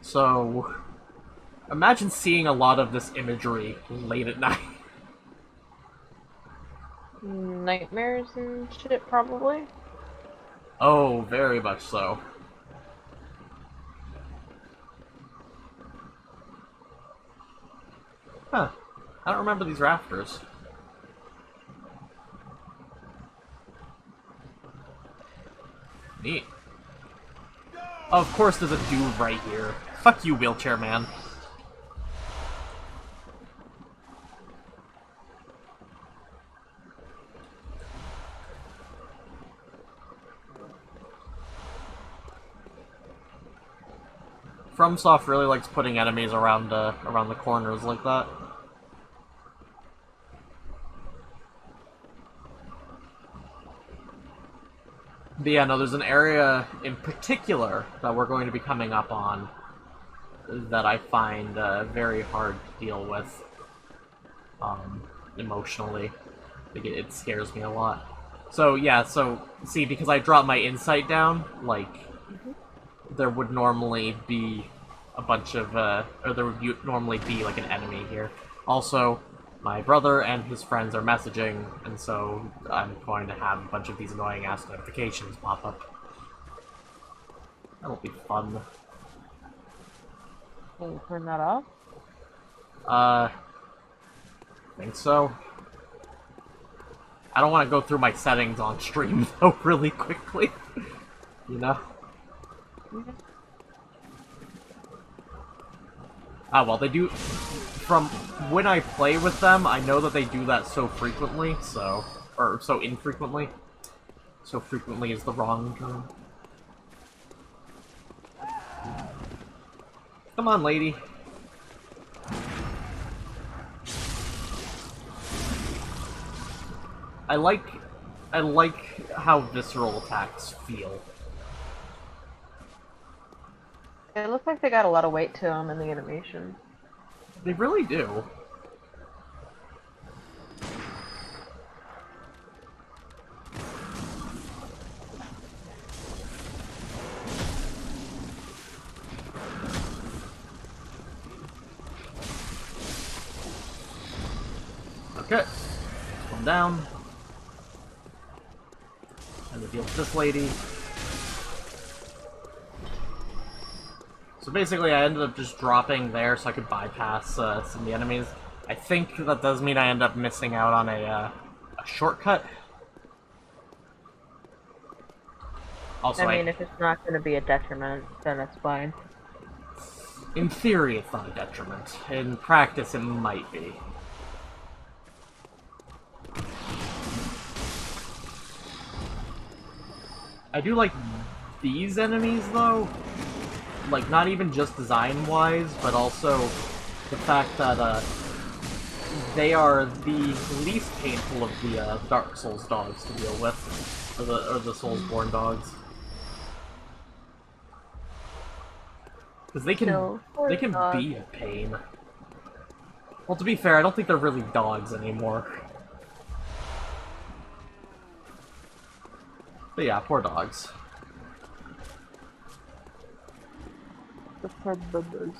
so imagine seeing a lot of this imagery late at night. Nightmares and shit, probably? Oh, very much so. Huh. I don't remember these rafters. Neat. Oh, of course there's a dude right here. Fuck you, wheelchair man. FromSoft really likes putting enemies around around the corners like that. But yeah, no, there's an area in particular that we're going to be coming up on that I find very hard to deal with emotionally. Like, it scares me a lot. So yeah, so see, because I dropped my insight down, like, there would normally be a bunch of, or there would normally be like an enemy here. Also, my brother and his friends are messaging, and so I'm going to have a bunch of these annoying-ass notifications pop up. That'll be fun. Can you turn that off? Think so. I don't want to go through my settings on stream, though, really quickly. You know? Ah, well, they do... From when I play with them, I know that they do that so frequently, so... Or so infrequently. So frequently is the wrong term. Come on, lady. I like how visceral attacks feel. It looks like they got a lot of weight to them in the animation. They really do. Okay. Calm down. And to deal with this lady. So basically I ended up just dropping there so I could bypass some of the enemies. I think that does mean I end up missing out on a shortcut. Also, I mean, if it's not going to be a detriment, then it's fine. In theory, it's not a detriment. In practice, it might be. I do like these enemies, though. Like, not even just design-wise, but also the fact that, they are the least painful of the, Dark Souls dogs to deal with. Or the Soulsborne dogs. Because they can be a pain. Well, to be fair, I don't think they're really dogs anymore. But yeah, poor dogs. The poor bubbas.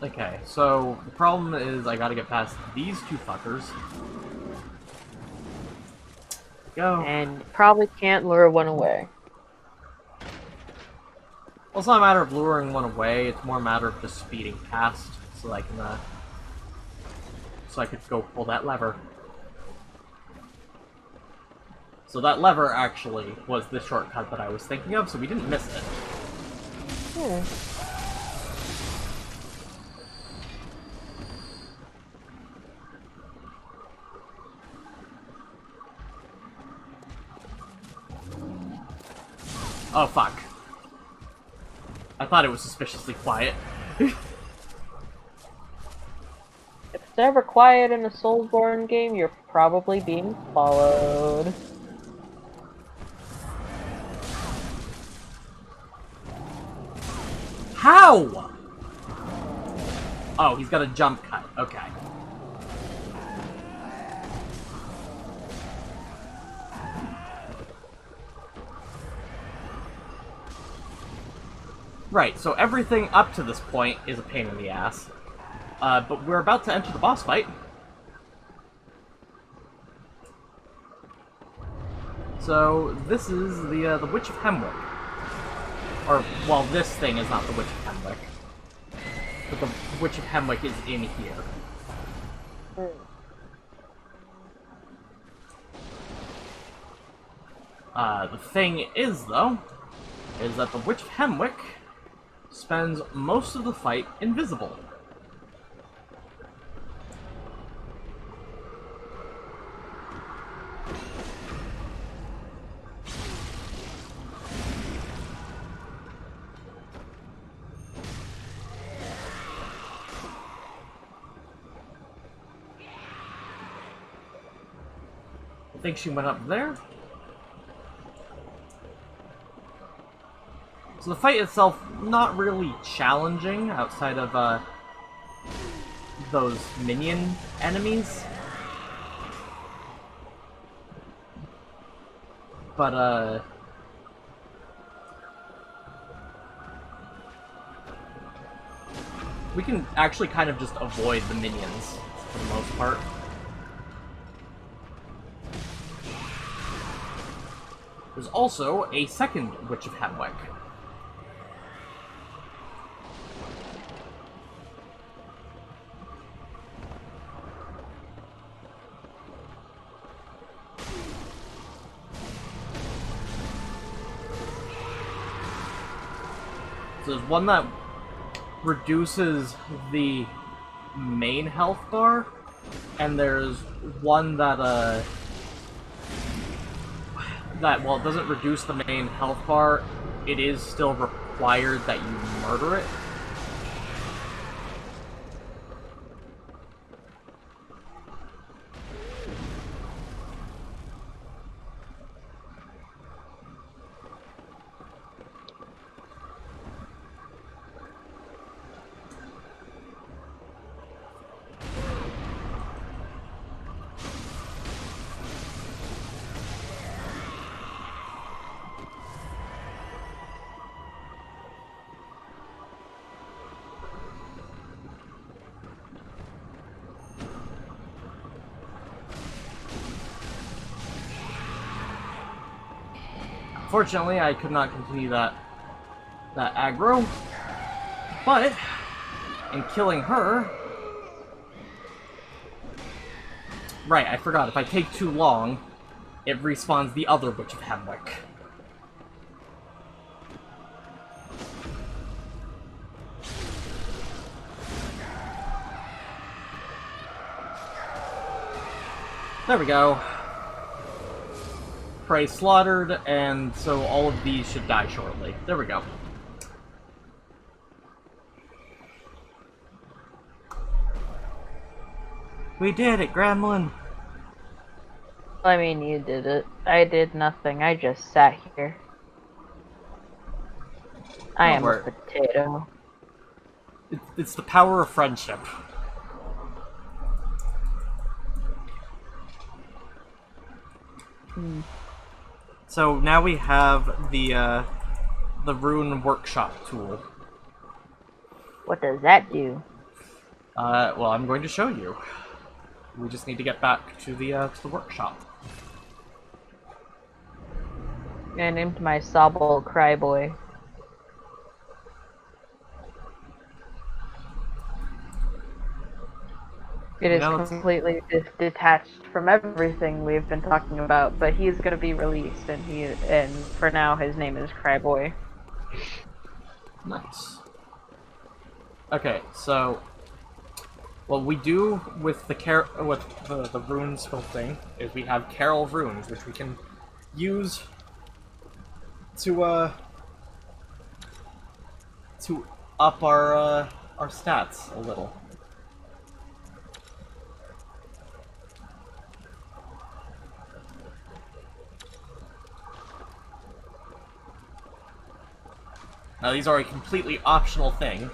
Okay, so the problem is I gotta get past these two fuckers. Go. And you probably can't lure one away. Well, it's not a matter of luring one away, it's more a matter of just speeding past so I can, so I could go pull that lever. So that lever actually was the shortcut that I was thinking of, so we didn't miss it. Oh, fuck. I thought it was suspiciously quiet. If it's ever quiet in a Soulsborne game, you're probably being followed. How? Oh, he's got a jump cut. Okay. Right, so everything up to this point is a pain in the ass. But we're about to enter the boss fight. So, this is the Witch of Hamlet. Or, well, this thing is not the Witch of Hamlet. But the Witch of Hamlet is in here. The thing is, though, is that the Witch of Hamlet spends most of the fight invisible. I think she went up there. So the fight itself, not really challenging outside of those minion enemies. But we can actually kind of just avoid the minions for the most part. There's also a second Witch of Hamlet. So there's one that reduces the main health bar, and there's one that while it doesn't reduce the main health bar, it is still required that you murder it. Fortunately, I could not continue that aggro, but in killing her... Right, I forgot, if I take too long, it respawns the other Witch of Hamlet. There we go. Prey slaughtered, and so all of these should die shortly. There we go. We did it, Gremlin! I mean, you did it. I did nothing. I just sat here. I am a potato. It's the power of friendship. So now we have the rune workshop tool. What does that do? Well, I'm going to show you. We just need to get back to the workshop. I named my Sobble Cryboy. It is completely detached from everything we've been talking about, but he's going to be released, and for now his name is Cryboy. Nice. Okay, so what we do with the rune sculpting is we have Carol runes, which we can use to up our stats a little. Now, these are a completely optional thing,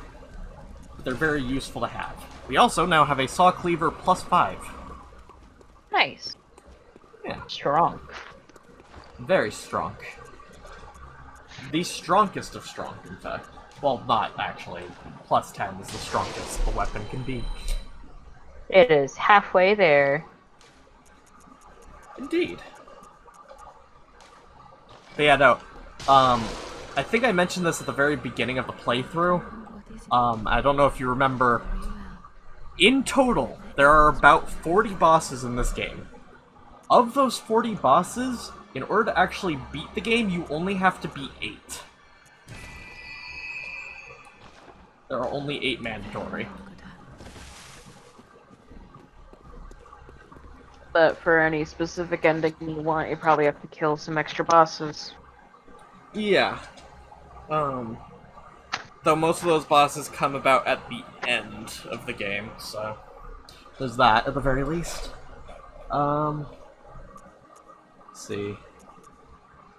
but they're very useful to have. We also now have a Saw Cleaver +5. Nice. Yeah. Strong. Very strong. The strongest of strong, in fact. Well, not actually. +10 is the strongest the weapon can be. It is halfway there. Indeed. But yeah, no. I think I mentioned this at the very beginning of the playthrough. I don't know if you remember. In total, there are about 40 bosses in this game. Of those 40 bosses, in order to actually beat the game, you only have to beat 8. There are only 8 mandatory. But for any specific ending you want, you probably have to kill some extra bosses. Yeah. Though most of those bosses come about at the end of the game, so there's that at the very least. Let's see.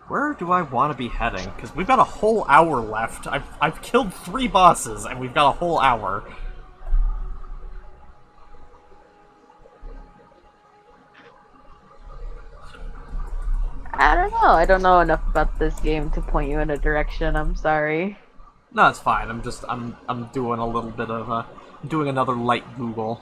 Where do I want to be heading? Because we've got a whole hour left. I've killed 3 bosses, and we've got a whole hour. I don't know. I don't know enough about this game to point you in a direction. I'm sorry. No, it's fine. I'm doing a little bit of doing another light Google.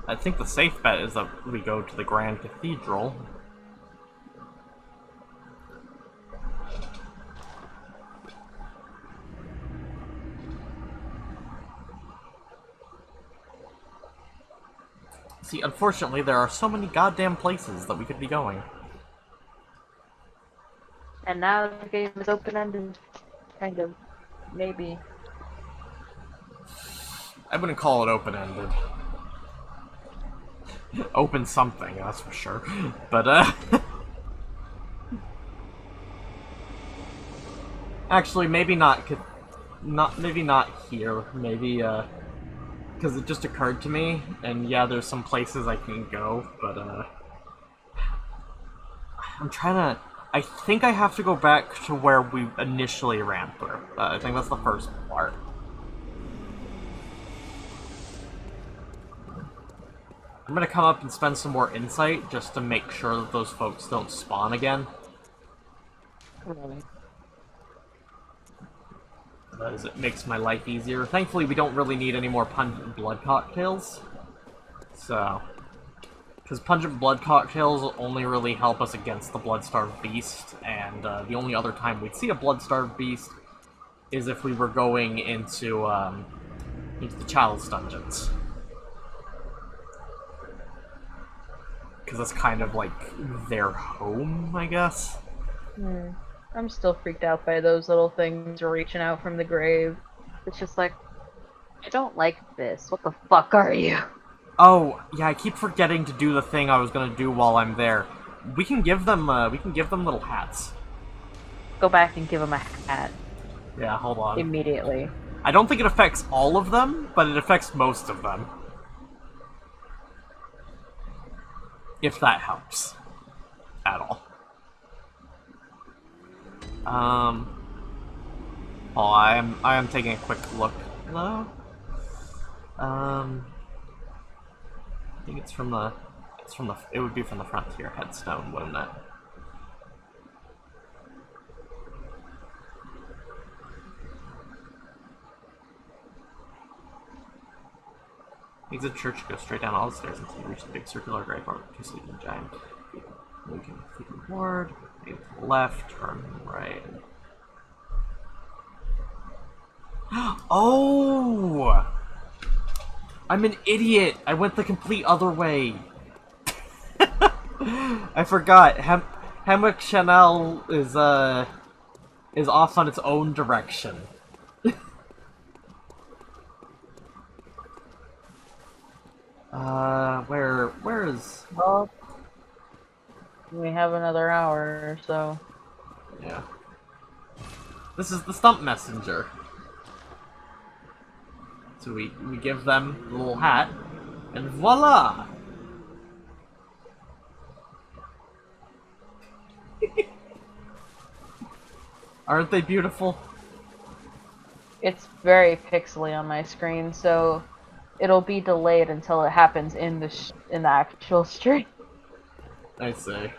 I think the safe bet is that we go to the Grand Cathedral. See, unfortunately, there are so many goddamn places that we could be going. And now the game is open-ended. Kind of. Maybe. I wouldn't call it open-ended. Open something, that's for sure. But, actually, maybe not, maybe not here. Maybe, because it just occurred to me, and yeah, there's some places I can go, but, I'm trying to... I think I have to go back to where we initially ran through. I think that's the first part. I'm gonna come up and spend some more insight just to make sure that those folks don't spawn again. Really. As it makes my life easier. Thankfully, we don't really need any more pungent blood cocktails. So... Because pungent blood cocktails only really help us against the blood-starved beast, and the only other time we'd see a blood-starved beast is if we were going into the child's dungeons. Because that's kind of like their home, I guess. I'm still freaked out by those little things reaching out from the grave. It's just like, I don't like this. What the fuck are you? Oh, yeah, I keep forgetting to do the thing I was gonna do while I'm there. We can give them little hats. Go back and give him a hat. Yeah, hold on. Immediately. I don't think it affects all of them, but it affects most of them. If that helps. At all. Oh, I am taking a quick look, though. I think it would be from the Frontier headstone, wouldn't it? Exit church, go straight down all the stairs until you reach the big circular graveyard with 2 sleeping giant. We can flip forward, maybe to the left, turn right. Oh! I'm an idiot! I went the complete other way! I forgot. Hammock Chanel is off on its own direction. Where is... Well, we have another hour or so. Yeah. This is the Stump Messenger. So we give them the little hat, and voila! Aren't they beautiful? It's very pixely on my screen, so it'll be delayed until it happens in the actual stream. I see.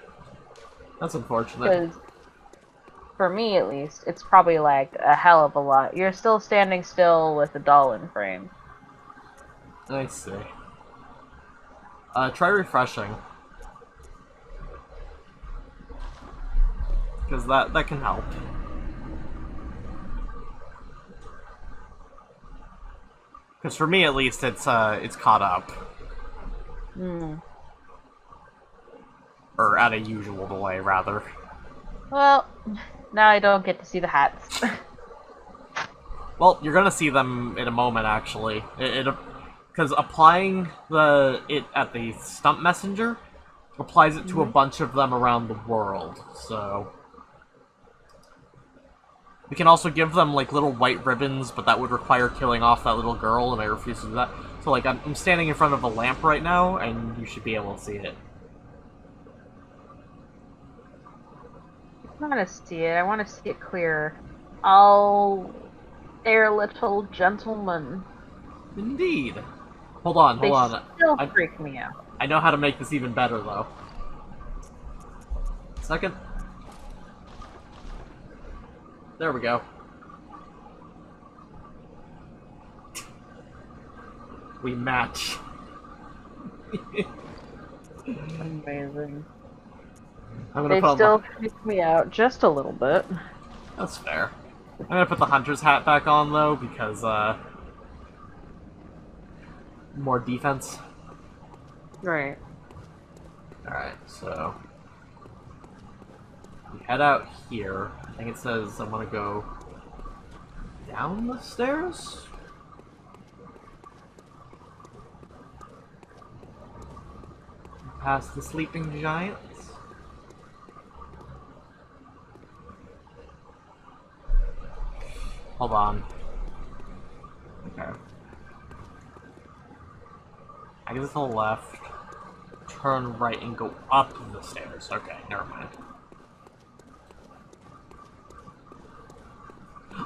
That's unfortunate. Because for me, at least, it's probably lagged a hell of a lot. You're still standing still with a doll in frame. I see. Try refreshing. Because that can help. Because for me, at least, it's caught up. Or at a usual delay, rather. Well, now I don't get to see the hats. Well, you're gonna see them in a moment, actually. Because applying it at the Stump Messenger applies it to a bunch of them around the world, so... We can also give them, like, little white ribbons, but that would require killing off that little girl, and I refuse to do that. So, like, I'm standing in front of a lamp right now, and you should be able to see it. I want to see it. I want to see it clearer. Oh, dear little gentleman. Indeed. Hold on. They still freak me out. I know how to make this even better, though. Second. There we go. We match. Amazing. They still freak me out just a little bit. That's fair. I'm gonna put the hunter's hat back on, though, because, more defense. Right. Alright, so... we head out here. I think it says I want to go... down the stairs? Past the sleeping giants? Hold on. Okay. I guess it's to the left. Turn right and go up the stairs. Okay, never mind.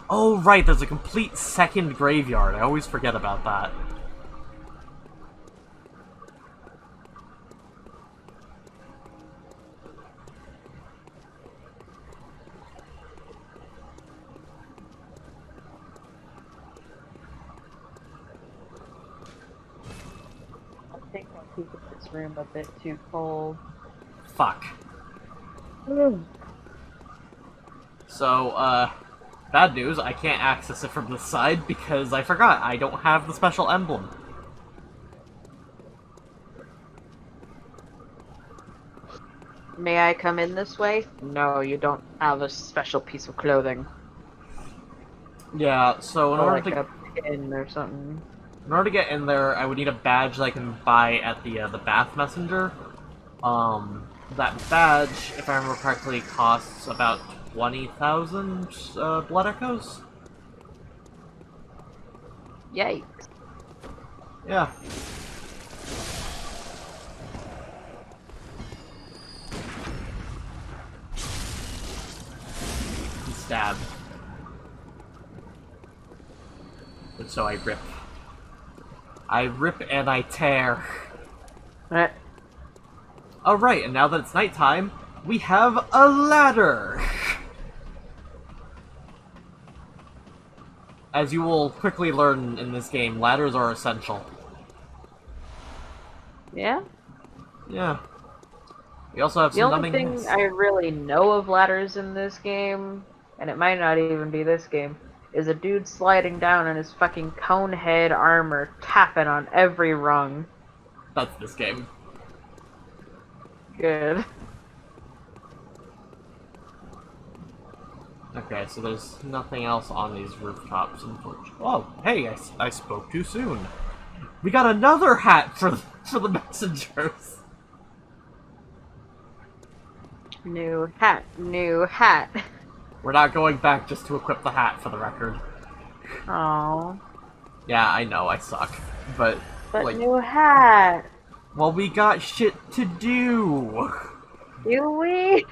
Oh, right, there's a complete second graveyard. I always forget about that. I think I'll keep this room a bit too cold. Fuck. So, bad news, I can't access it from this side because I forgot I don't have the special emblem. May I come in this way? No, you don't have a special piece of clothing. Yeah, so in Or order like to... a pin or something. In order to get in there, I would need a badge that I can buy at the Bath Messenger. That badge, if I remember correctly, costs about 20,000 blood echoes. Yikes. Yeah. He stabbed. And so I rip. I rip and I tear. Alright, and now that it's nighttime, we have a ladder! As you will quickly learn in this game, ladders are essential. Yeah? Yeah. We also have The some only numbing thing mist. I really know of ladders in this game, and it might not even be this game, is a dude sliding down in his fucking cone head armor, tapping on every rung. That's this game. Good. Okay, so there's nothing else on these rooftops, unfortunately. Oh, hey, I spoke too soon. We got another hat for the messengers. New hat, new hat. We're not going back just to equip the hat, for the record. Oh, Yeah, I know, I suck. But, but like, new hat. well, we got shit to do. Do we?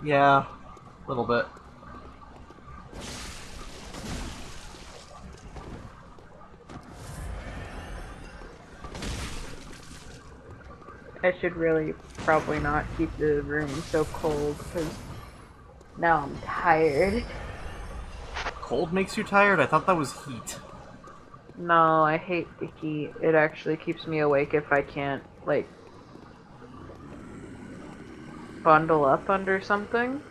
Yeah, a little bit. I should really probably not keep the room so cold because now I'm tired. Cold makes you tired? I thought that was heat. No, I hate the heat. It actually keeps me awake if I can't, like, bundle up under something.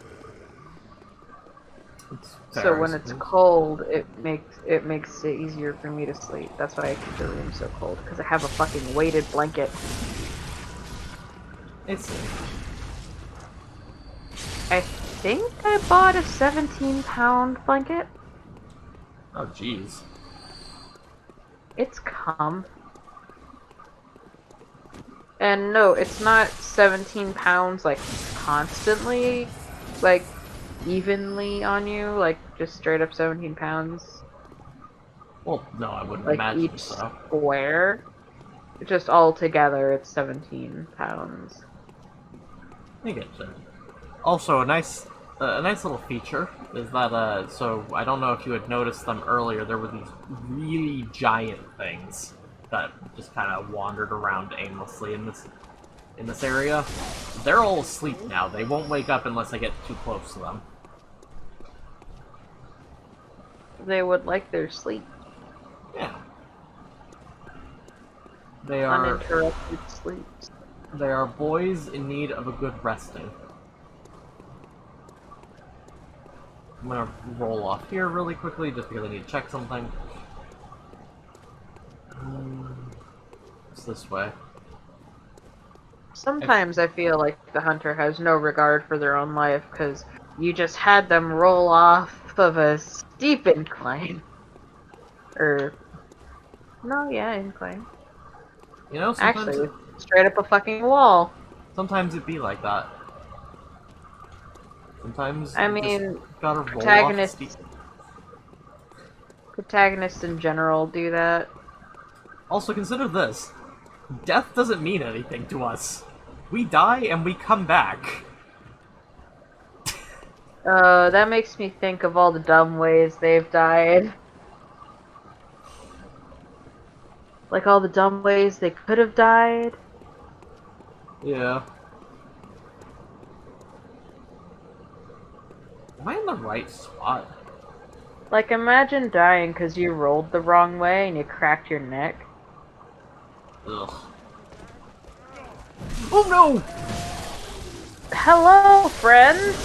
It's So fair, when I it's suppose. cold, it makes it easier for me to sleep. That's why I keep the room so cold, because I have a fucking weighted blanket. It's I think I bought a 17-pound blanket. oh jeez. It's calm. And no, it's not 17 pounds, like, constantly, like, evenly on you, like, just straight up 17 pounds, Well, no, I wouldn't like, imagine each so. square. Just all together, it's 17 pounds. I get you. Also, a nice little feature is that, so I don't know if you had noticed them earlier, there were these really giant things that just kind of wandered around aimlessly in this area. They're all asleep now. They won't wake up unless I get too close to them. They would like their sleep. Yeah. They are Uninterrupted sleep. they are boys in need of a good resting. I'm gonna roll off here really quickly just because I need to check something. It's this way. Sometimes I feel like the hunter has no regard for their own life because you just had them roll off of a steep incline. No, yeah, incline. You know, sometimes Actually, straight up a fucking wall. sometimes it be like that. Sometimes I you just mean, gotta roll off the steep. protagonists in general do that. Also, consider this. Death doesn't mean anything to us. We die and we come back. That makes me think of all the dumb ways they've died. Like all the dumb ways they could have died. Yeah. Am I in the right spot? Like, imagine dying because you rolled the wrong way and you cracked your neck. Ugh. Oh no! Hello, friends!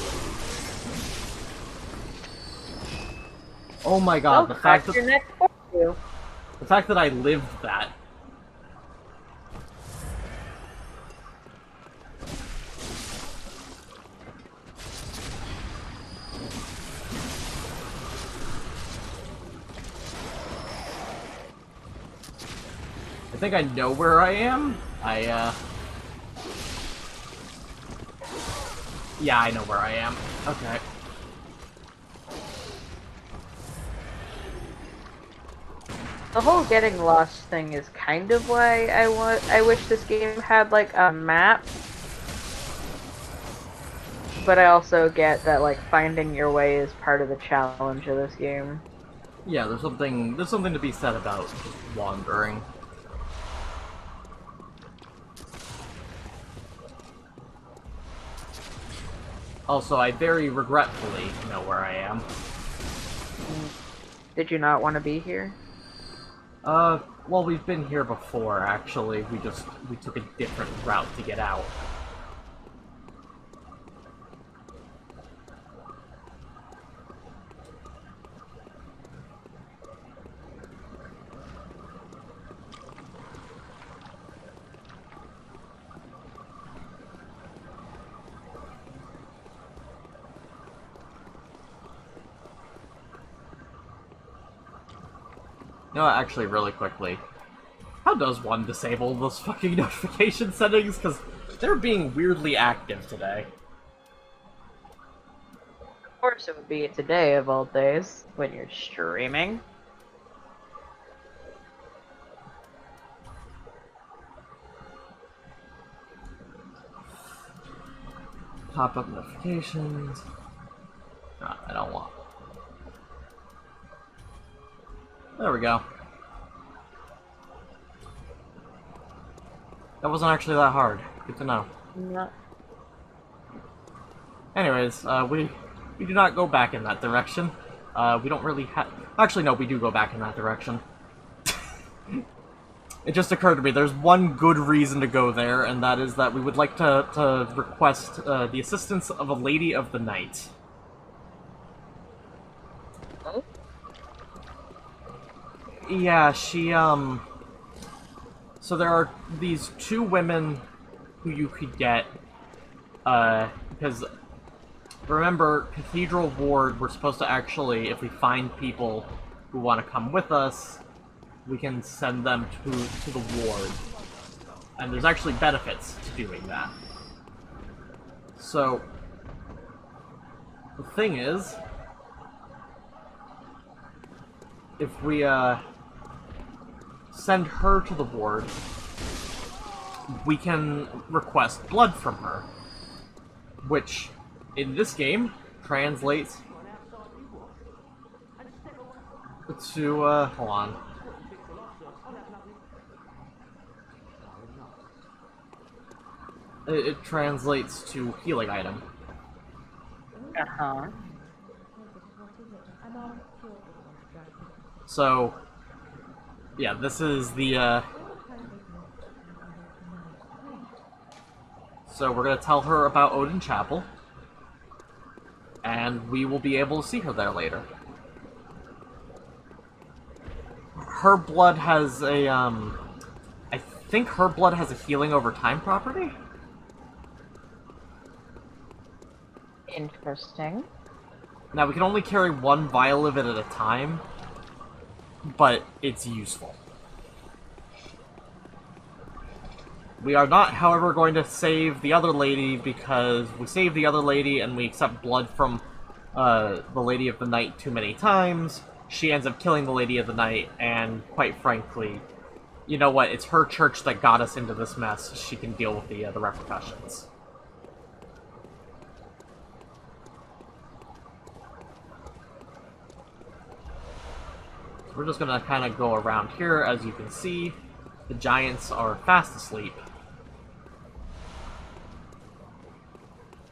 Oh my god, I'll crack your neck for you. the fact that I lived that. I think I know where I am. Yeah, I know where I am. Okay. The whole getting lost thing is kind of why I wish this game had like a map. But I also get that like finding your way is part of the challenge of this game. Yeah, there's something to be said about just wandering. Also, I very regretfully know where I am. Did you not want to be here? Well, we've been here before, actually. We took a different route to get out. You know what, actually, really quickly, how does one disable those fucking notification settings? Because they're being weirdly active today. Of course it would be today of all days, when you're streaming. Pop-up notifications. No, I don't want. There we go. That wasn't actually that hard. Good to know. Not Anyways, we do not go back in that direction. We don't really have... Actually, no, we do go back in that direction. It just occurred to me, there's one good reason to go there, and that is that we would like to request the assistance of a Lady of the Night. Oh? Yeah, she, So there are these two women who you could get, because... Remember, Cathedral Ward, we're supposed to actually, if we find people who want to come with us, we can send them to the ward. And there's actually benefits to doing that. So, the thing is, if we, send her to the ward, we can request blood from her. Which, in this game, translates to, hold on. It translates to healing item. Uh-huh. So, yeah, this is the, So we're gonna tell her about Odin Chapel, and we will be able to see her there later. Her blood has a, I think her blood has a healing over time property? Interesting. Now, we can only carry one vial of it at a time, but it's useful. We are not, however, going to save the other lady, because we save the other lady and we accept blood from the Lady of the Night too many times. She ends up killing the Lady of the Night, and quite frankly, you know what? It's her church that got us into this mess. She can deal with the repercussions. So we're just gonna kind of go around here. As you can see, the giants are fast asleep.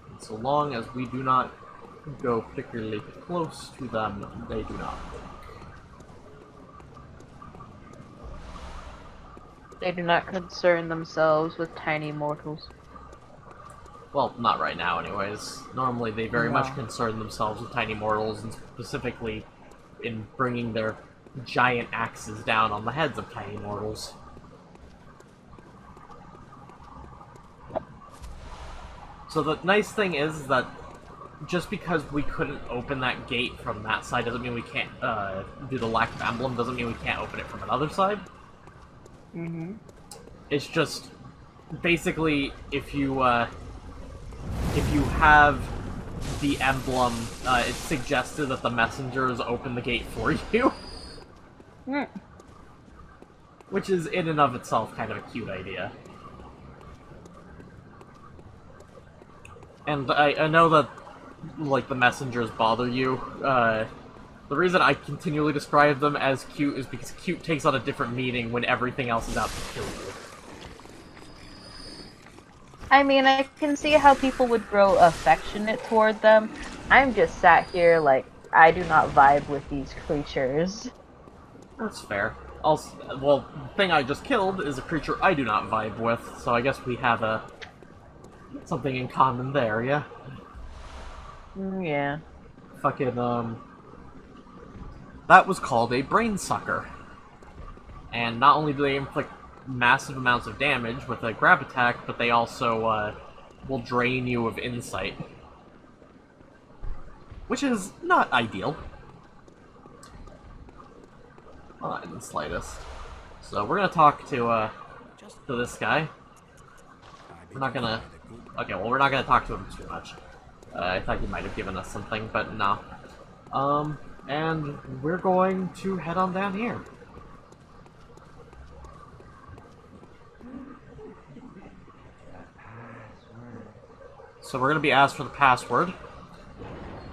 And so long as we do not go particularly close to them, they do not wake. They do not concern themselves with tiny mortals. Well, not right now, anyways. Normally, they very No. much concern themselves with tiny mortals, and specifically in bringing their giant axes down on the heads of tiny mortals. So the nice thing is that just because we couldn't open that gate from that side doesn't mean we can't, due to lack of emblem, doesn't mean we can't open it from another side. Mm-hmm. It's just, basically, if you have the emblem, it's suggested that the messengers open the gate for you. Mm. Which is, in and of itself, kind of a cute idea. And I know that, like, the messengers bother you. The reason I continually describe them as cute is because cute takes on a different meaning when everything else is out to kill you. I mean, I can see how people would grow affectionate toward them. I'm just sat here like, I do not vibe with these creatures. That's fair. Also, well, the thing I just killed is a creature I do not vibe with, so I guess we have something in common there, yeah? Yeah. Fucking, that was called a brain sucker. And not only do they inflict massive amounts of damage with a grab attack, but they also, will drain you of insight. Which is not ideal. Well, not in the slightest. So we're gonna talk to this guy. We're not gonna... Okay, well, we're not gonna talk to him too much. I thought he might have given us something, but no. And we're going to head on down here. So we're gonna be asked for the password.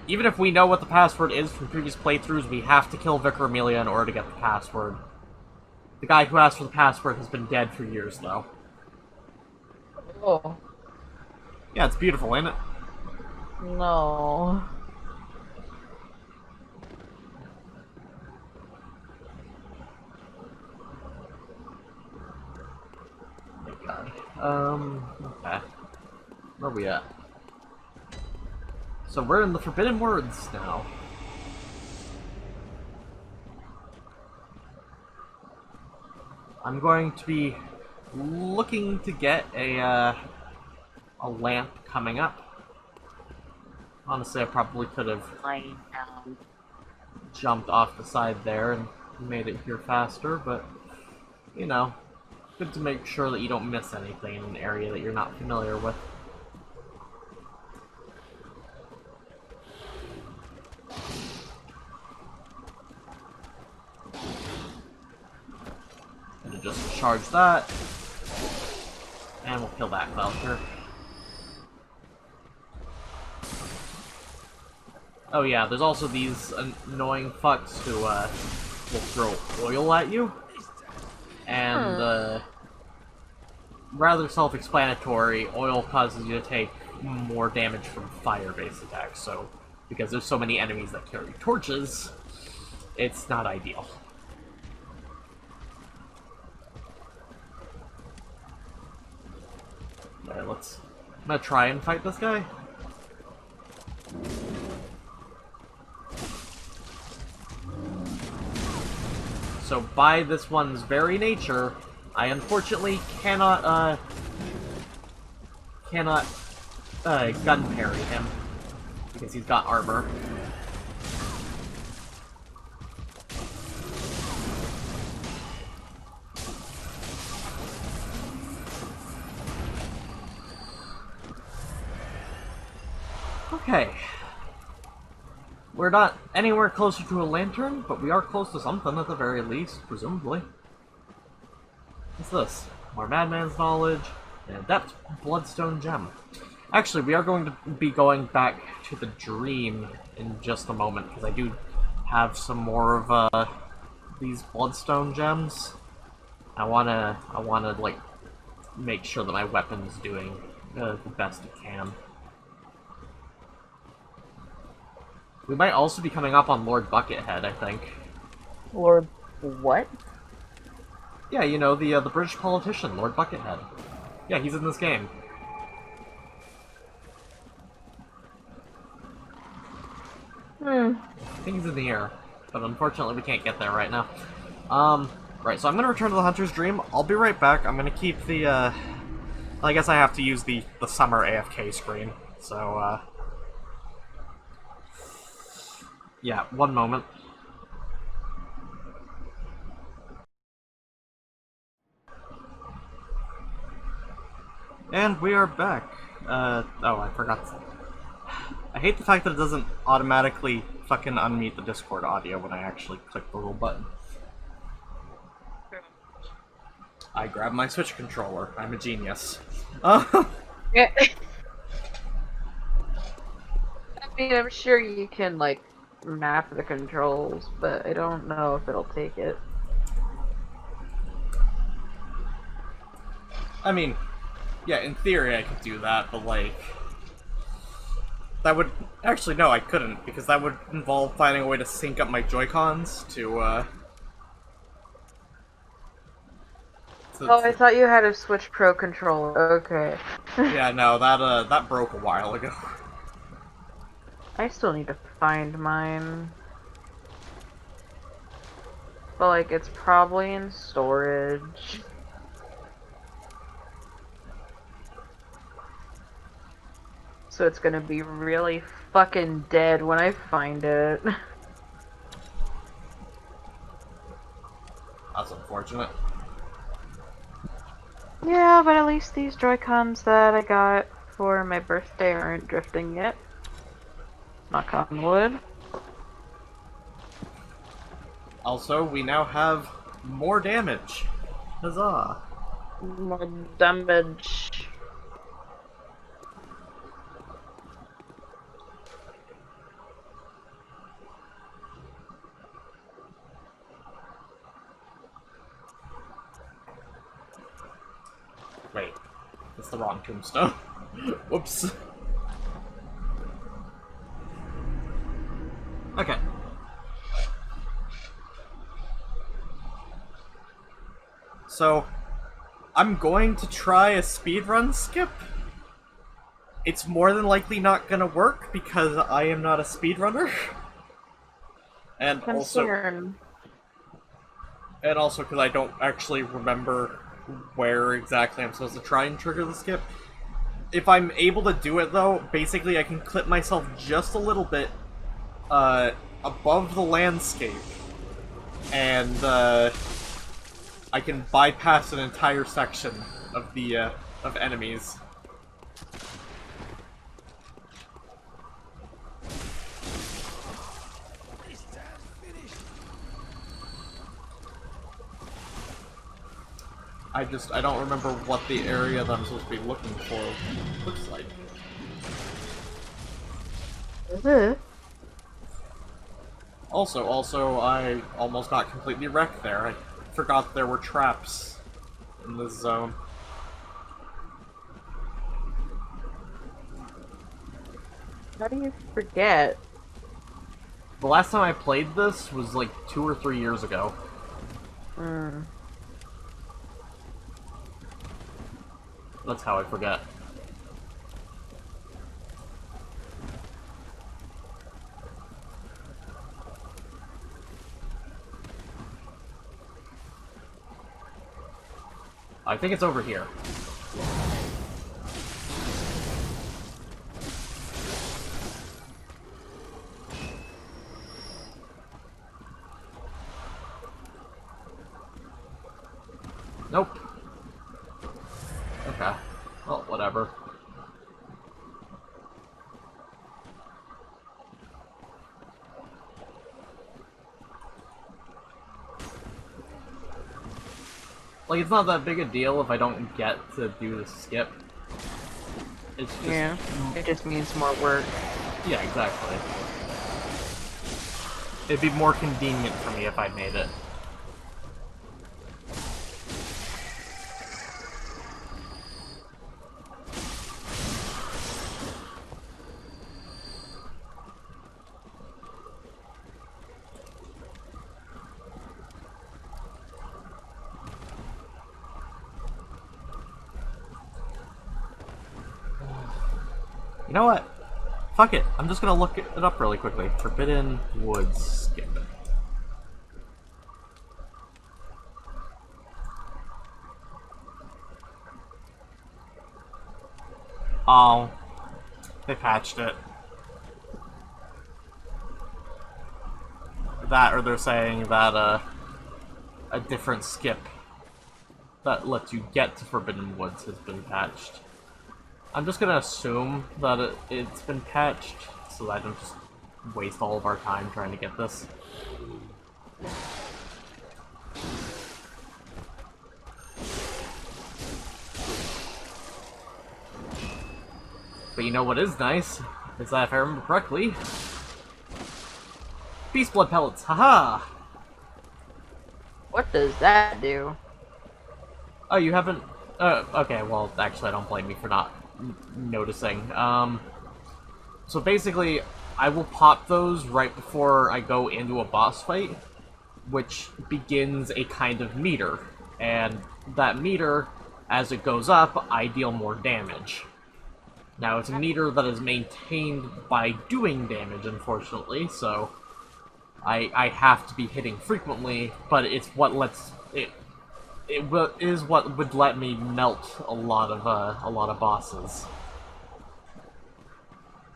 Even if we know what the password is from previous playthroughs, we have to kill Vicar Amelia in order to get the password. The guy who asked for the password has been dead for years, though. Oh. Yeah, it's beautiful, ain't it? No. Thank God. Okay. Where are we at? So we're in the Forbidden Woods now. I'm going to be looking to get a lamp coming up. Honestly, I probably could have jumped off the side there and made it here faster, but, you know, good to make sure that you don't miss anything in an area that you're not familiar with. Gonna just charge that, and we'll kill that Belcher. Oh yeah, there's also these annoying fucks who will throw oil at you, and rather self-explanatory, oil causes you to take more damage from fire-based attacks, so because there's so many enemies that carry torches, it's not ideal. Alright, I'm gonna try and fight this guy. So by this one's very nature, I unfortunately cannot gun parry him. because he's got armor. Okay. We're not anywhere closer to a lantern, but we are close to something at the very least, presumably. What's this? More Madman's Knowledge, and Adept Bloodstone Gem. Actually, we are going to be going back to the dream in just a moment, because I do have some more of these Bloodstone Gems. I wanna like make sure that my weapon's doing the best it can. We might also be coming up on Lord Buckethead, I think. Lord, what? Yeah, you know, the British politician, Lord Buckethead. Yeah, he's in this game. I think he's in the air, but unfortunately we can't get there right now. Right, so I'm gonna return to the Hunter's Dream. I'll be right back. I'm gonna keep the, I guess I have to use the summer AFK screen, so, yeah, one moment. And we are back. Oh, I forgot. I hate the fact that it doesn't automatically fucking unmute the Discord audio when I actually click the little button. I grabbed my Switch controller. I'm a genius. Yeah. I mean, I'm sure you can, like, map the controls, but I don't know if it'll take it. I mean, yeah, in theory I could do that, but like... That would... Actually, no, I couldn't, because that would involve finding a way to sync up my Joy-Cons to, Oh, I thought you had a Switch Pro controller. Okay. Yeah, no, that broke a while ago. I still need to find mine. But, like, it's probably in storage. So it's gonna be really fucking dead when I find it. That's unfortunate. Yeah, but at least these Joy-Cons that I got for my birthday aren't drifting yet. Knock on wood. Also, we now have more damage. Huzzah. More damage. Wait, that's the wrong tombstone. Whoops. Okay. So, I'm going to try a speedrun skip. It's more than likely not gonna work because I am not a speedrunner. And Concern. also because I don't actually remember where exactly I'm supposed to try and trigger the skip. If I'm able to do it though, basically I can clip myself just a little bit above the landscape, and I can bypass an entire section of the of enemies. I don't remember what the area that I'm supposed to be looking for looks like. Also, I almost got completely wrecked there. I forgot there were traps in this zone. How do you forget? The last time I played this was like 2 or 3 years ago. That's how I forget. I think it's over here. Nope. Okay. Well, whatever. Like, it's not that big a deal if I don't get to do the skip. It's just... Yeah, it just means more work. Yeah, exactly. It'd be more convenient for me if I made it. You know what? Fuck it. I'm just gonna look it up really quickly. Forbidden Woods skip. Oh. They patched it. That, or they're saying that, a different skip that lets you get to Forbidden Woods has been patched. I'm just gonna assume that it's been patched, so that I don't just waste all of our time trying to get this. But you know what is nice? Is that if I remember correctly... Beast Blood Pellets, haha! What does that do? Oh, you haven't... okay, well, actually, I don't blame you for not noticing. So basically, I will pop those right before I go into a boss fight, which begins a kind of meter. And that meter, as it goes up, I deal more damage. Now, it's a meter that is maintained by doing damage, unfortunately, so I have to be hitting frequently, but it's what lets... is what would let me melt a lot of bosses.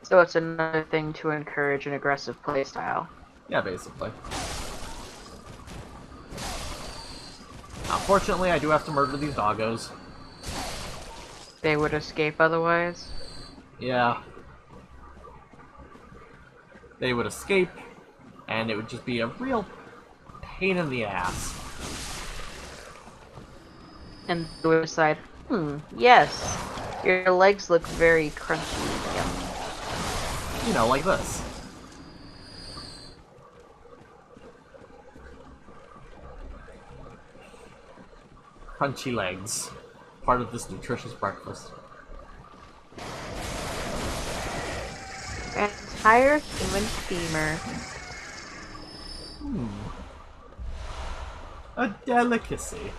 So it's another thing to encourage an aggressive playstyle. Yeah, basically. Unfortunately, I do have to murder these doggos. They would escape otherwise. Yeah. They would escape, and it would just be a real pain in the ass. And they would decide, yes, your legs look very crunchy. Yum. You know, like this. Crunchy legs. Part of this nutritious breakfast. An entire human femur. A delicacy.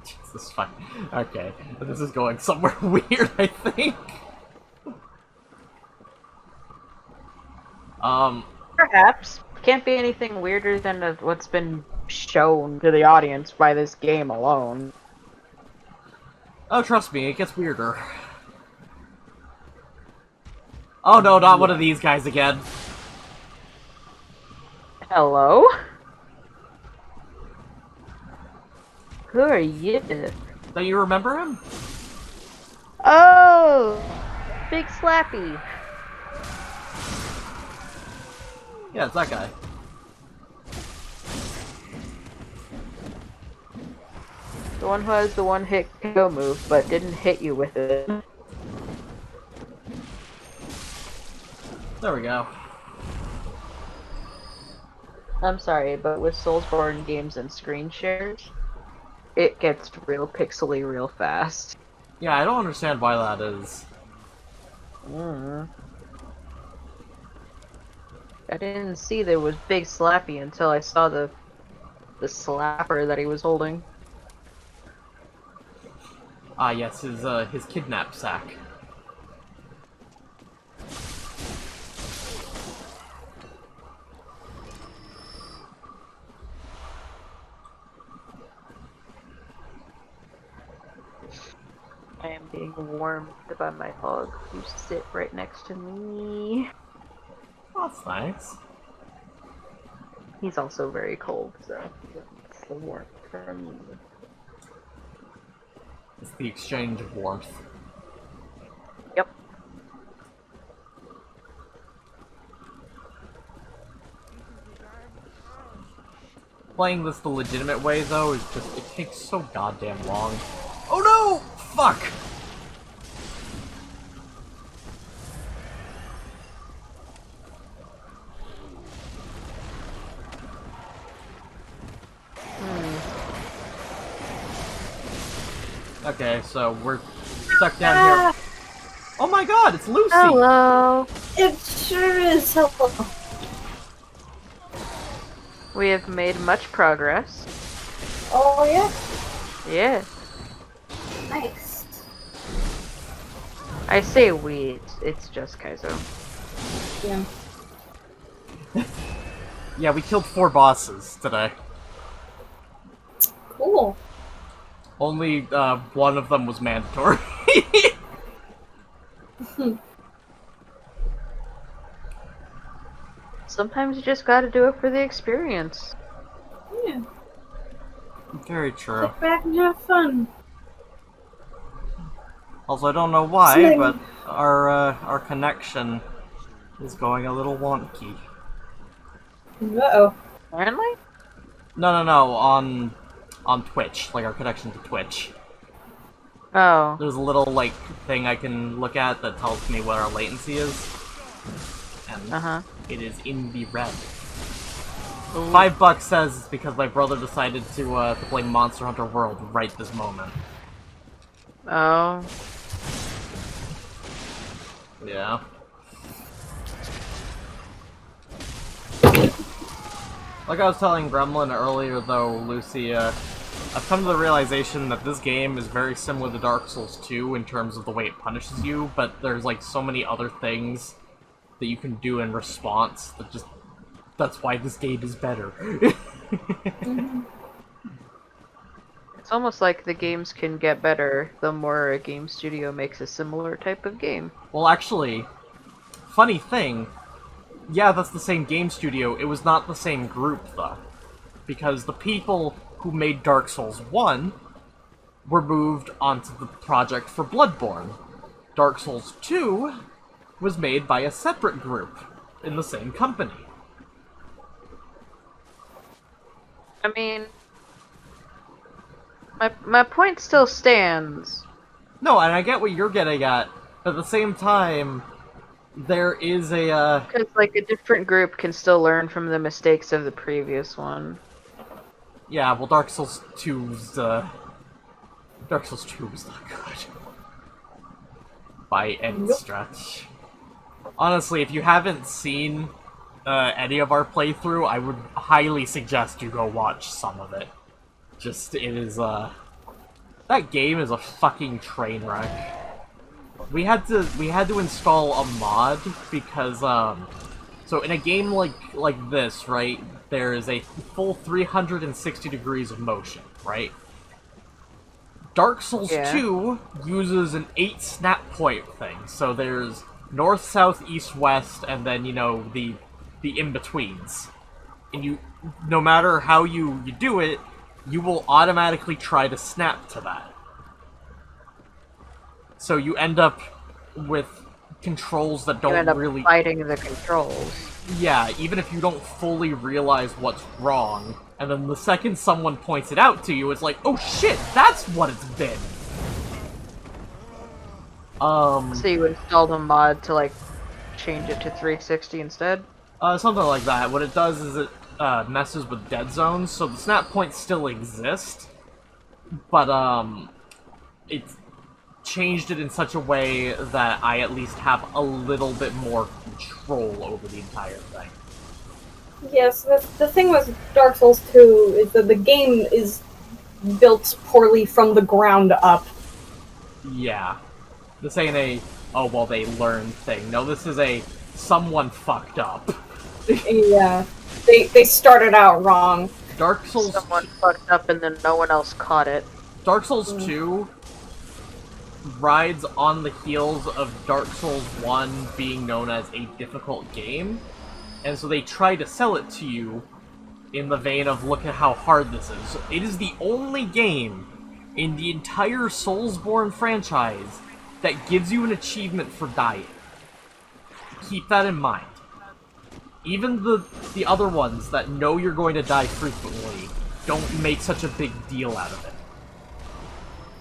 Jesus fuck. Okay, this is going somewhere weird, I think. Perhaps. Can't be anything weirder than what's been shown to the audience by this game alone. Oh, trust me, it gets weirder. Oh no, not one of these guys again. Hello? Who are you? Don't you remember him? Oh! Big Slappy. Yeah, it's that guy. The one who has the one-hit KO move, but didn't hit you with it. There we go. I'm sorry, but with Soulsborne games and screen shares, it gets real pixely real fast. Yeah, I don't understand why that is. I didn't see there was Big Slappy until I saw the slapper that he was holding. Ah, yes, his kidnap sack. I am being warmed by my dog, who sit right next to me. Oh, that's nice. He's also very cold, so it's the warmth from me. It's the exchange of warmth. Yep. Playing this the legitimate way, though, is just, it takes so goddamn long. Oh no! Fuck! Okay, so we're stuck down here. Oh my god, it's Lucie! Hello. It sure is helpful. We have made much progress. Oh yeah? Yeah. Nice. I say we, it's just Kaizo. Yeah. Yeah, we killed 4 bosses today. Cool. Only one of them was mandatory. Sometimes you just gotta do it for the experience. Yeah. Very true. Sit back and have fun. Also, I don't know why, Same. but our connection is going a little wonky. Uh-oh. Apparently? No, on Twitch, like our connection to Twitch. Oh. There's a little, like, thing I can look at that tells me what our latency is. And Uh-huh. it is in the red. $5 says it's because my brother decided to play Monster Hunter World right this moment. Oh. Yeah. Like I was telling Gremlin earlier, though, Lucie, I've come to the realization that this game is very similar to Dark Souls 2 in terms of the way it punishes you, but there's, like, so many other things that you can do in response that just... That's why this game is better. It's almost like the games can get better the more a game studio makes a similar type of game. Well, actually, funny thing, yeah, that's the same game studio, it was not the same group, though. Because the people who made Dark Souls 1 were moved onto the project for Bloodborne. Dark Souls 2 was made by a separate group in the same company. I mean, my point still stands. No, and I get what you're getting at, but at the same time, there is a, Because, like, a different group can still learn from the mistakes of the previous one. yeah, well, Dark Souls 2's, Dark Souls 2 was not good. By any stretch. Honestly, if you haven't seen any of our playthrough, I would highly suggest you go watch some of it. Just, it is, that game is a fucking train wreck. We had to install a mod because, so in a game like this, right, there is a full 360 degrees of motion, right? Dark Souls Yeah. 2 uses an 8 snap point thing, so there's north, south, east, west, and then, you know, the in-betweens. And you, no matter how you do it, you will automatically try to snap to that. So you end up with controls that You don't end up really... fighting the controls. Yeah, even if you don't fully realize what's wrong, and then the second someone points it out to you, it's like, oh shit, that's what it's been! So you installed a mod to, like, change it to 360 instead? Something like that. What it does is it messes with dead zones, so the snap points still exist, but it changed it in such a way that I at least have a little bit more control over the entire thing. Yes, the thing with Dark Souls 2 is that the game is built poorly from the ground up. Yeah. This ain't a, oh, well, they learned thing. No, this is a, someone fucked up. Yeah. They started out wrong. Dark Souls... Someone fucked up and then no one else caught it. Dark Souls 2 rides on the heels of Dark Souls 1 being known as a difficult game, and so they try to sell it to you in the vein of, look at how hard this is. It is the only game in the entire Soulsborne franchise that gives you an achievement for dying. Keep that in mind. Even the other ones that know you're going to die frequently don't make such a big deal out of it.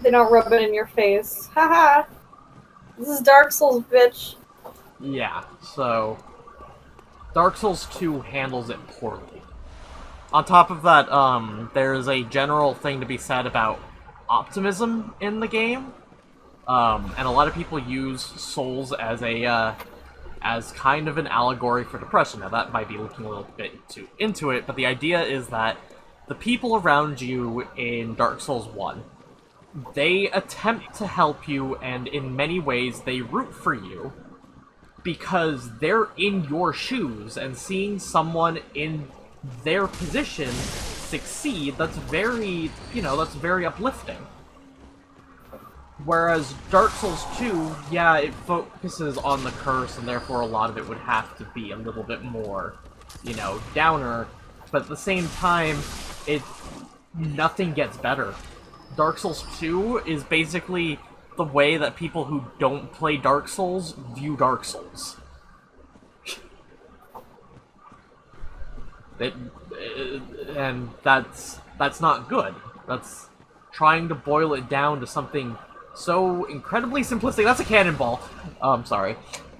They don't rub it in your face. Haha! This is Dark Souls, bitch. Yeah, so Dark Souls 2 handles it poorly. On top of that, there's a general thing to be said about optimism in the game. And a lot of people use Souls as a as kind of an allegory for depression. Now that might be looking a little bit too into it, but the idea is that the people around you in Dark Souls 1, they attempt to help you, and in many ways they root for you, because they're in your shoes, and seeing someone in their position succeed, that's very, that's very uplifting. Whereas Dark Souls 2, yeah, it focuses on the curse, and therefore a lot of it would have to be a little bit more, downer. But at the same time, nothing gets better. Dark Souls 2 is basically the way that people who don't play Dark Souls view Dark Souls. And that's not good. That's trying to boil it down to something so incredibly simplistic. That's a cannonball. Sorry.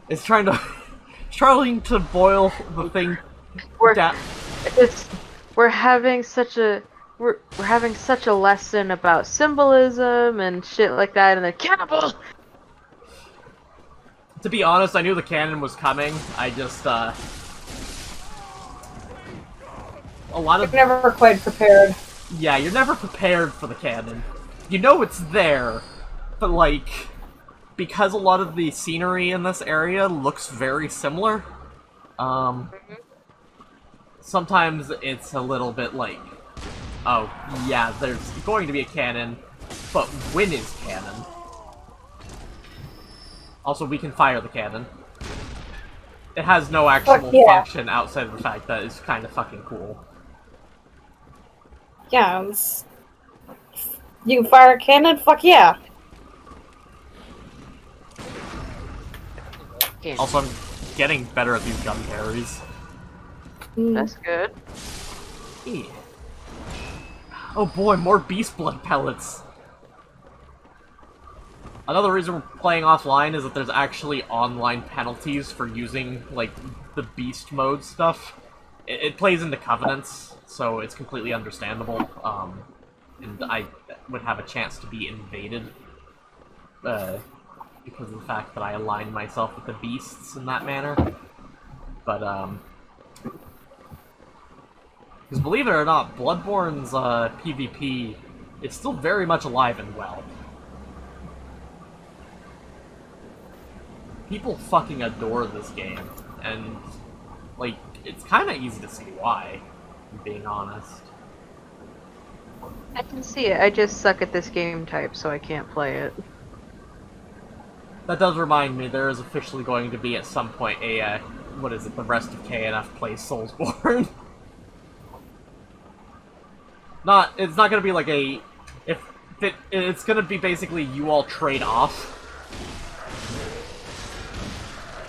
It's trying to boil the thing down. We're having such a lesson about symbolism and shit like that, and then cannibal. To be honest, I knew the cannon was coming. I just a lot of You're never quite prepared. Yeah, you're never prepared for the cannon. You know it's there, but like, because a lot of the scenery in this area looks very similar, sometimes it's a little bit like, oh, yeah, there's going to be a cannon, but when is cannon? Also, we can fire the cannon. It has no actual function outside of the fact that it's kind of fucking cool. Yeah, you can fire a cannon? Fuck yeah! Also, I'm getting better at these gun parries. That's good. Yeah. Oh boy, more beast blood pellets! Another reason we're playing offline is that there's actually online penalties for using, like, the beast mode stuff. It plays into covenants, so it's completely understandable, and I would have a chance to be invaded, because of the fact that I aligned myself with the beasts in that manner. But, because believe it or not, Bloodborne's, PvP is still very much alive and well. People fucking adore this game, and, like, it's kinda easy to see why, if I'm being honest. I can see it. I just suck at this game type, so I can't play it. That does remind me, there is officially going to be at some point a, what is it, the rest of KNF plays Soulsborne. It's not gonna be like a, it's gonna be basically you all trade off.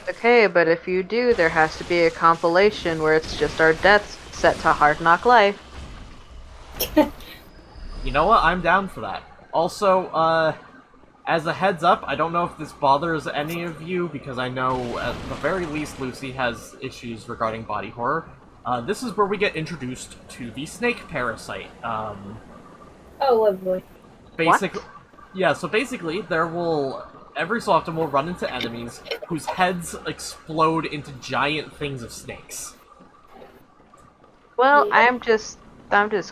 Okay, but if you do, there has to be a compilation where it's just our deaths set to Hard Knock Life. You know what? I'm down for that. Also, as a heads up, I don't know if this bothers any of you, because I know at the very least Lucie has issues regarding body horror. This is where we get introduced to the Snake Parasite. Oh, lovely. Yeah, so basically, every so often we'll run into enemies whose heads explode into giant things of snakes. Well, I'm just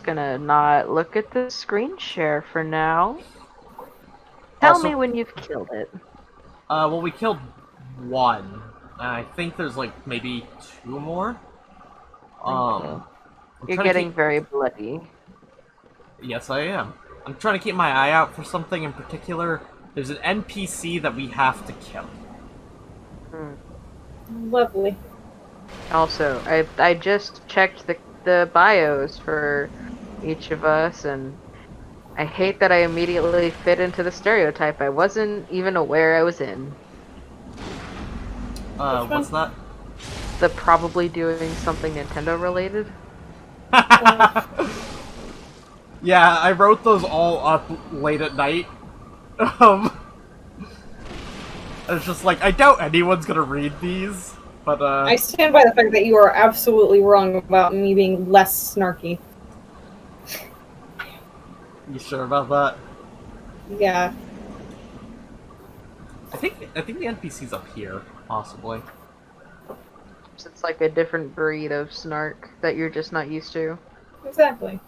gonna not look at the screen share for now. Tell me when you've killed it. Well, we killed one. I think there's like maybe two more. You're getting very bloody. Yes, I am. I'm trying to keep my eye out for something in particular. There's an NPC that we have to kill. Lovely. Also, I just checked the bios for each of us, and I hate that I immediately fit into the stereotype I wasn't even aware I was in. What's that? The probably doing something Nintendo related. Yeah, I wrote those all up late at night. I was just like, I doubt anyone's gonna read these, but I stand by the fact that you are absolutely wrong about me being less snarky. you sure about that? Yeah. I think the NPC's up here, possibly. It's like a different breed of snark that you're just not used to. Exactly.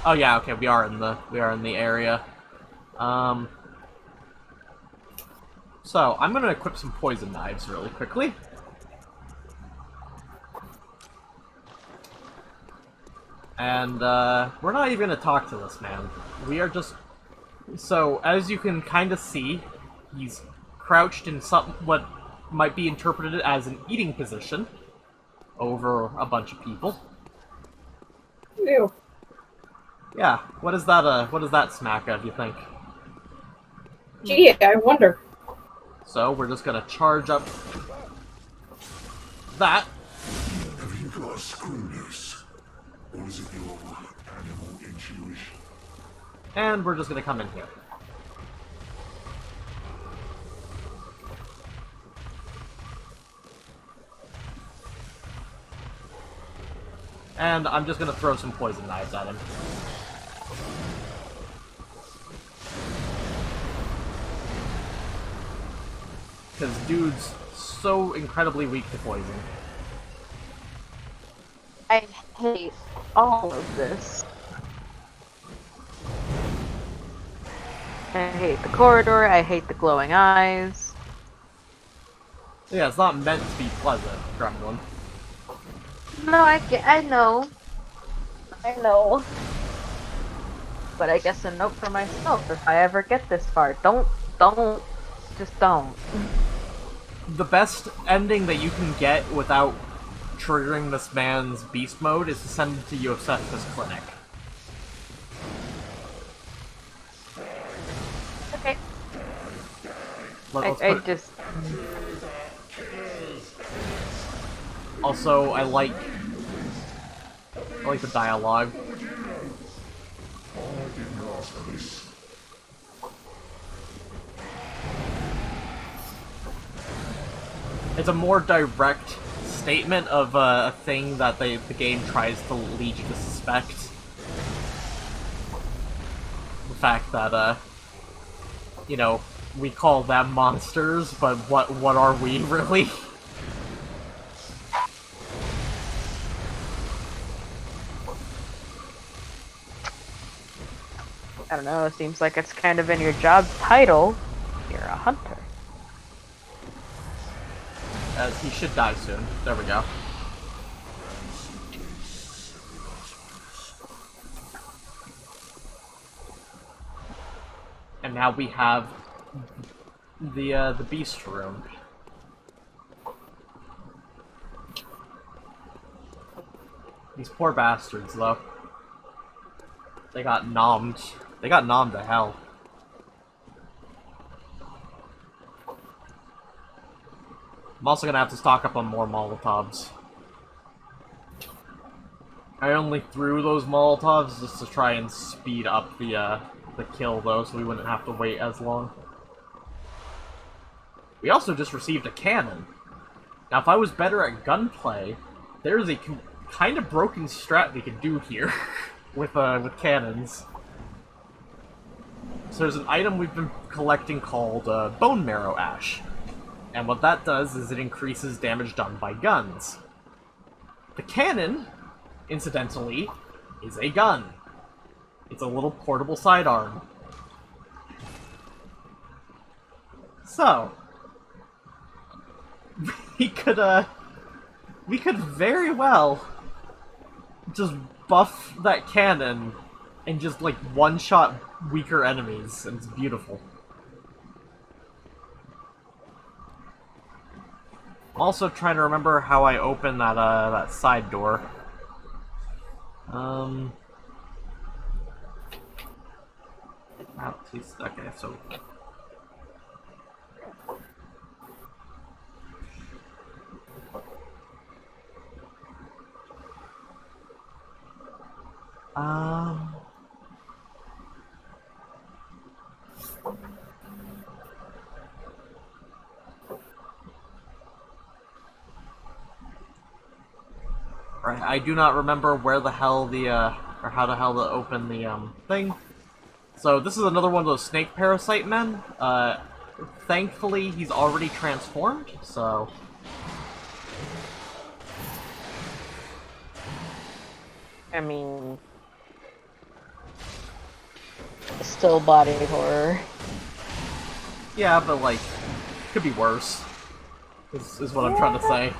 Oh yeah, okay, we are in the area. So I'm gonna equip some poison knives really quickly. And we're not even gonna talk to this man. We are just... So, as you can kind of see, he's crouched in what might be interpreted as an eating position over a bunch of people. Ew. Yeah, what does that smack of, you think? Gee, I wonder. So, we're just gonna charge up that. Have you got a screwness? Or is it your animal intuition? And we're just gonna come in here. And I'm just gonna throw some poison knives at him. Because dude's so incredibly weak to poison. I hate all of this. I hate the corridor, I hate the glowing eyes. Yeah, it's not meant to be pleasant, Gremlin. No, I know. I know. But I guess a note for myself, if I ever get this far, just don't. The best ending that you can get without triggering this man's beast mode is to send him to Yosef's clinic. Okay. Let's I put- just... Also, I like the dialogue. It's a more direct statement of a thing that the game tries to lead you to suspect. The fact that, you know, we call them monsters, but what are we really? I don't know, it seems like it's kind of in your job title. You're a hunter. He should die soon. There we go. And now we have the beast room. These poor bastards, though. They got nommed. They got nommed to hell. I'm also gonna have to stock up on more Molotovs. I only threw those Molotovs just to try and speed up the kill, though, so we wouldn't have to wait as long. We also just received a cannon. Now, if I was better at gunplay, there's a kind of broken strat we could do here with cannons. So there's an item we've been collecting called Bone Marrow Ash. And what that does is it increases damage done by guns. The cannon, incidentally, is a gun. It's a little portable sidearm. So, we could very well just buff that cannon and just, like, one-shot weaker enemies, and it's beautiful. I'm also trying to remember how I open that that side door. Okay, so right, I do not remember where the hell the or how the hell to open the thing. So this is another one of those Snake Parasite men. Thankfully he's already transformed, so I mean, still body horror. yeah, but like could be worse. Is what I'm trying to say.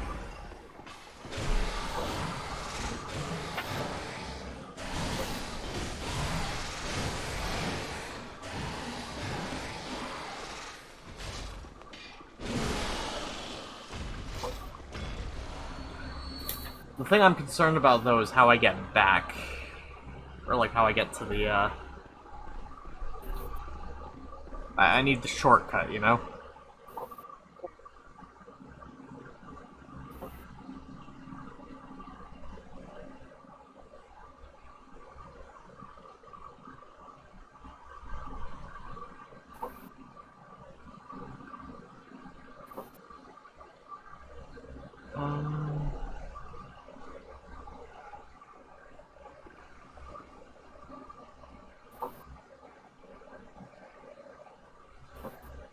The thing I'm concerned about, though, is how I get back. Or, like, how I get to the, I need the shortcut, you know?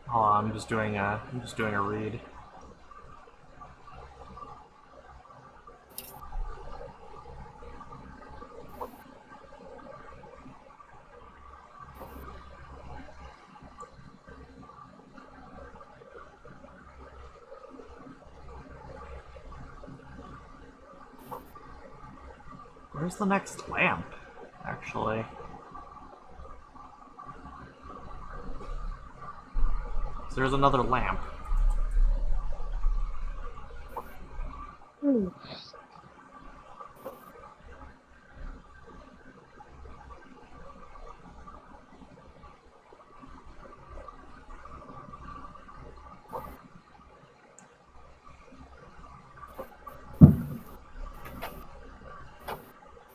Hold on, I'm just doing a read. Where's the next lamp, actually? So there's another lamp.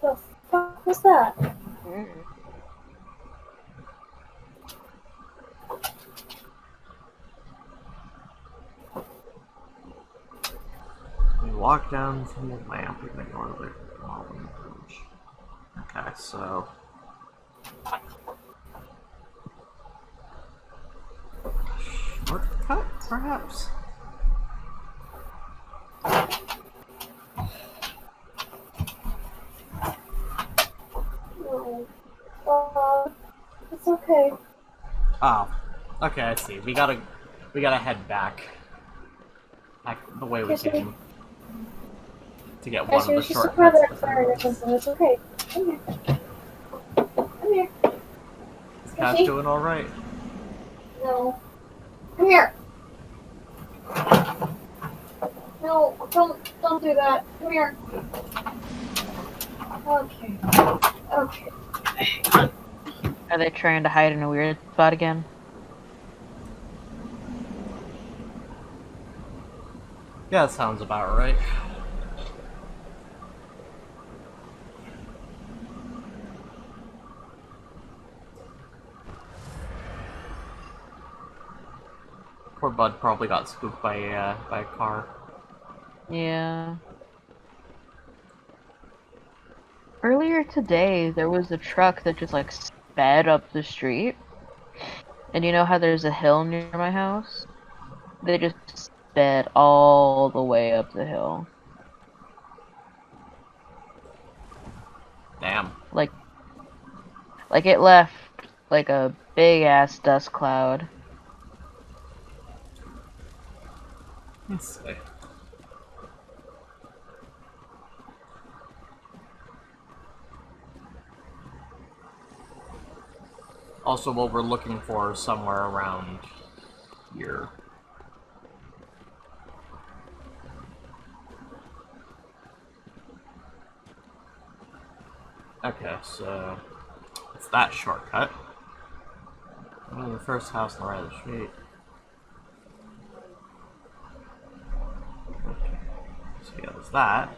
The fuck was that? We walk down from the lamp and ignore the following approach. Okay, so... shortcut, perhaps? No. It's okay. Oh. Okay, I see. We gotta head back. Back the way we Actually- came. To get one Actually, of it's the just a part of shortcuts. that fire or something. It's okay. Come here. Come here. Is Cash Okay. doing alright? No. Come here. No, don't do that. Come here. Okay. Okay. Are they trying to hide in a weird spot again? Yeah, that sounds about right. Poor Bud probably got spooked by a car. Yeah. Earlier today, there was a truck that just like sped up the street. And you know how there's a hill near my house? They just sped all the way up the hill. Damn. Like it left like a big ass dust cloud. Let's see. Also, what we're looking for is somewhere around here. Okay, so it's that shortcut. Oh, the first house on the right of the street. Okay. So yeah, there's that.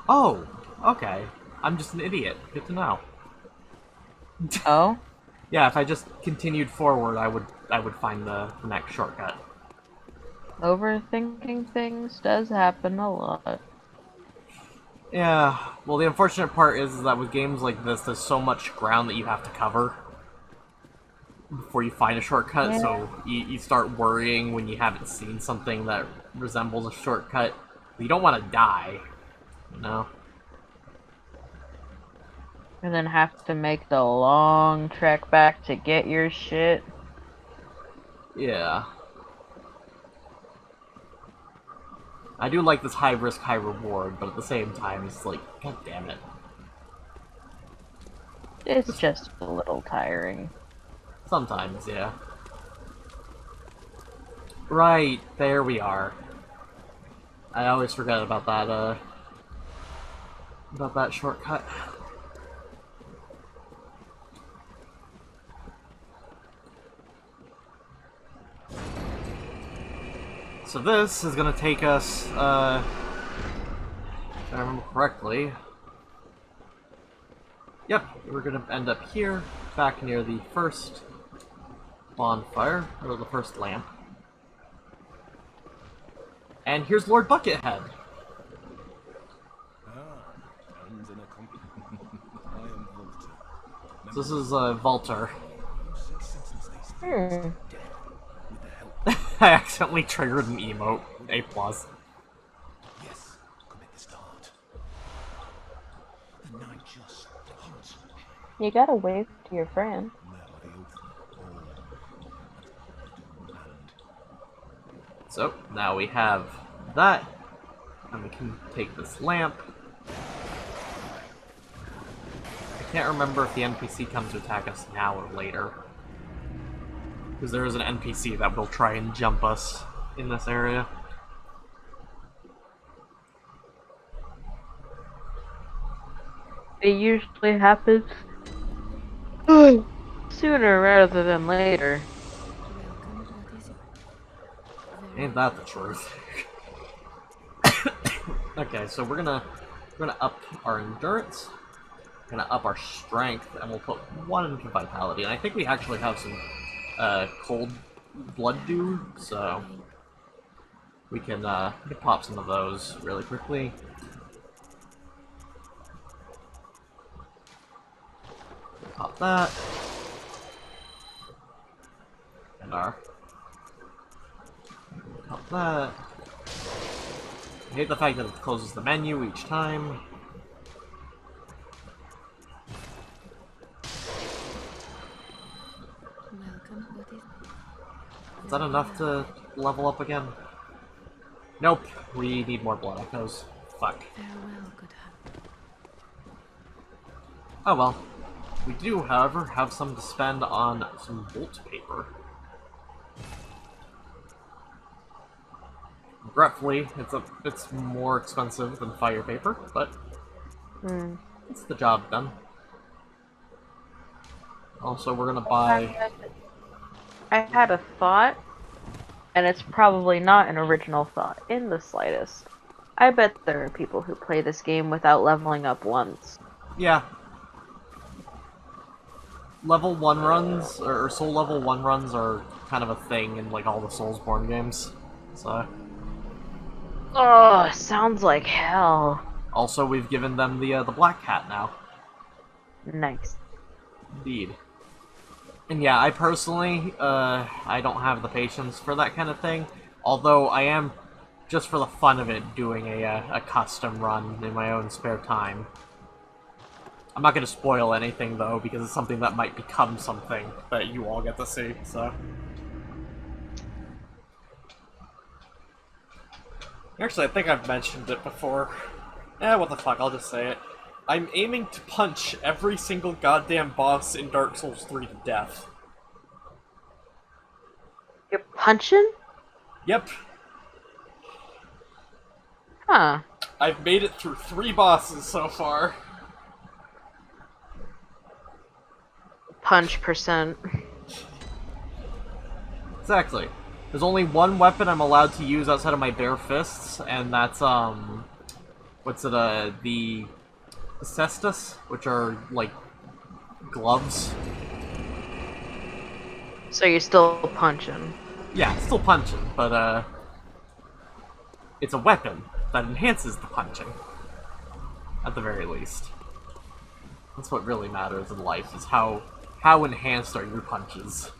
Oh, okay. I'm just an idiot. Good to know. Oh? Yeah, if I just continued forward, I would find the next shortcut. Overthinking things does happen a lot. Yeah, well, the unfortunate part is that with games like this, there's so much ground that you have to cover before you find a shortcut, Yeah. so you start worrying when you haven't seen something that resembles a shortcut. You don't want to die, you know? And then have to make the long trek back to get your shit. Yeah. I do like this high risk, high reward, but at the same time, it's like, god damn it. It's just a little tiring. Sometimes, yeah. Right, there we are. I always forget about that shortcut. So this is gonna take us, if I remember correctly. Yep, we're gonna end up here, back near the first bonfire, or the first lamp. And here's Lord Buckethead. So this is Volter. Hmm. I accidentally triggered an emote. A+. Yes, commit this to heart. The night just hot. You gotta wave to your friend. So, now we have that. And we can take this lamp. I can't remember if the NPC comes to attack us now or later. Because there is an NPC that will try and jump us in this area. It usually happens sooner rather than later. Ain't that the truth? Okay, so we're gonna up our endurance, we're gonna up our strength, and we'll put 1 into vitality. And I think we actually have some cold blood dew, so we can pop some of those really quickly. Pop that. And our... Pop that. I hate the fact that it closes the menu each time. Is that enough to level up again? Nope. We need more blood echoes. Fuck. Oh well. We do, however, have some to spend on some bolt paper. Regretfully, it's more expensive than fire paper, but it's the job done. Also, we're gonna buy... I had a thought, and it's probably not an original thought in the slightest. I bet there are people who play this game without leveling up once. Yeah. Level 1 runs, or soul level 1 runs are kind of a thing in like all the Soulsborne games, so... Oh, sounds like hell. Also, we've given them the black hat now. Nice. Indeed. And yeah, I personally, I don't have the patience for that kind of thing. Although I am, just for the fun of it, doing a custom run in my own spare time. I'm not going to spoil anything, though, because it's something that might become something that you all get to see, so... Actually, I think I've mentioned it before. What the fuck, I'll just say it. I'm aiming to punch every single goddamn boss in Dark Souls 3 to death. You're punching? Yep. Huh. I've made it through 3 bosses so far. Punch percent. Exactly. There's only one weapon I'm allowed to use outside of my bare fists, and that's, what's it, the cestus, which are, like, gloves. So you're still punching. Yeah, still punching, but, it's a weapon that enhances the punching. At the very least. That's what really matters in life, is how enhanced are your punches.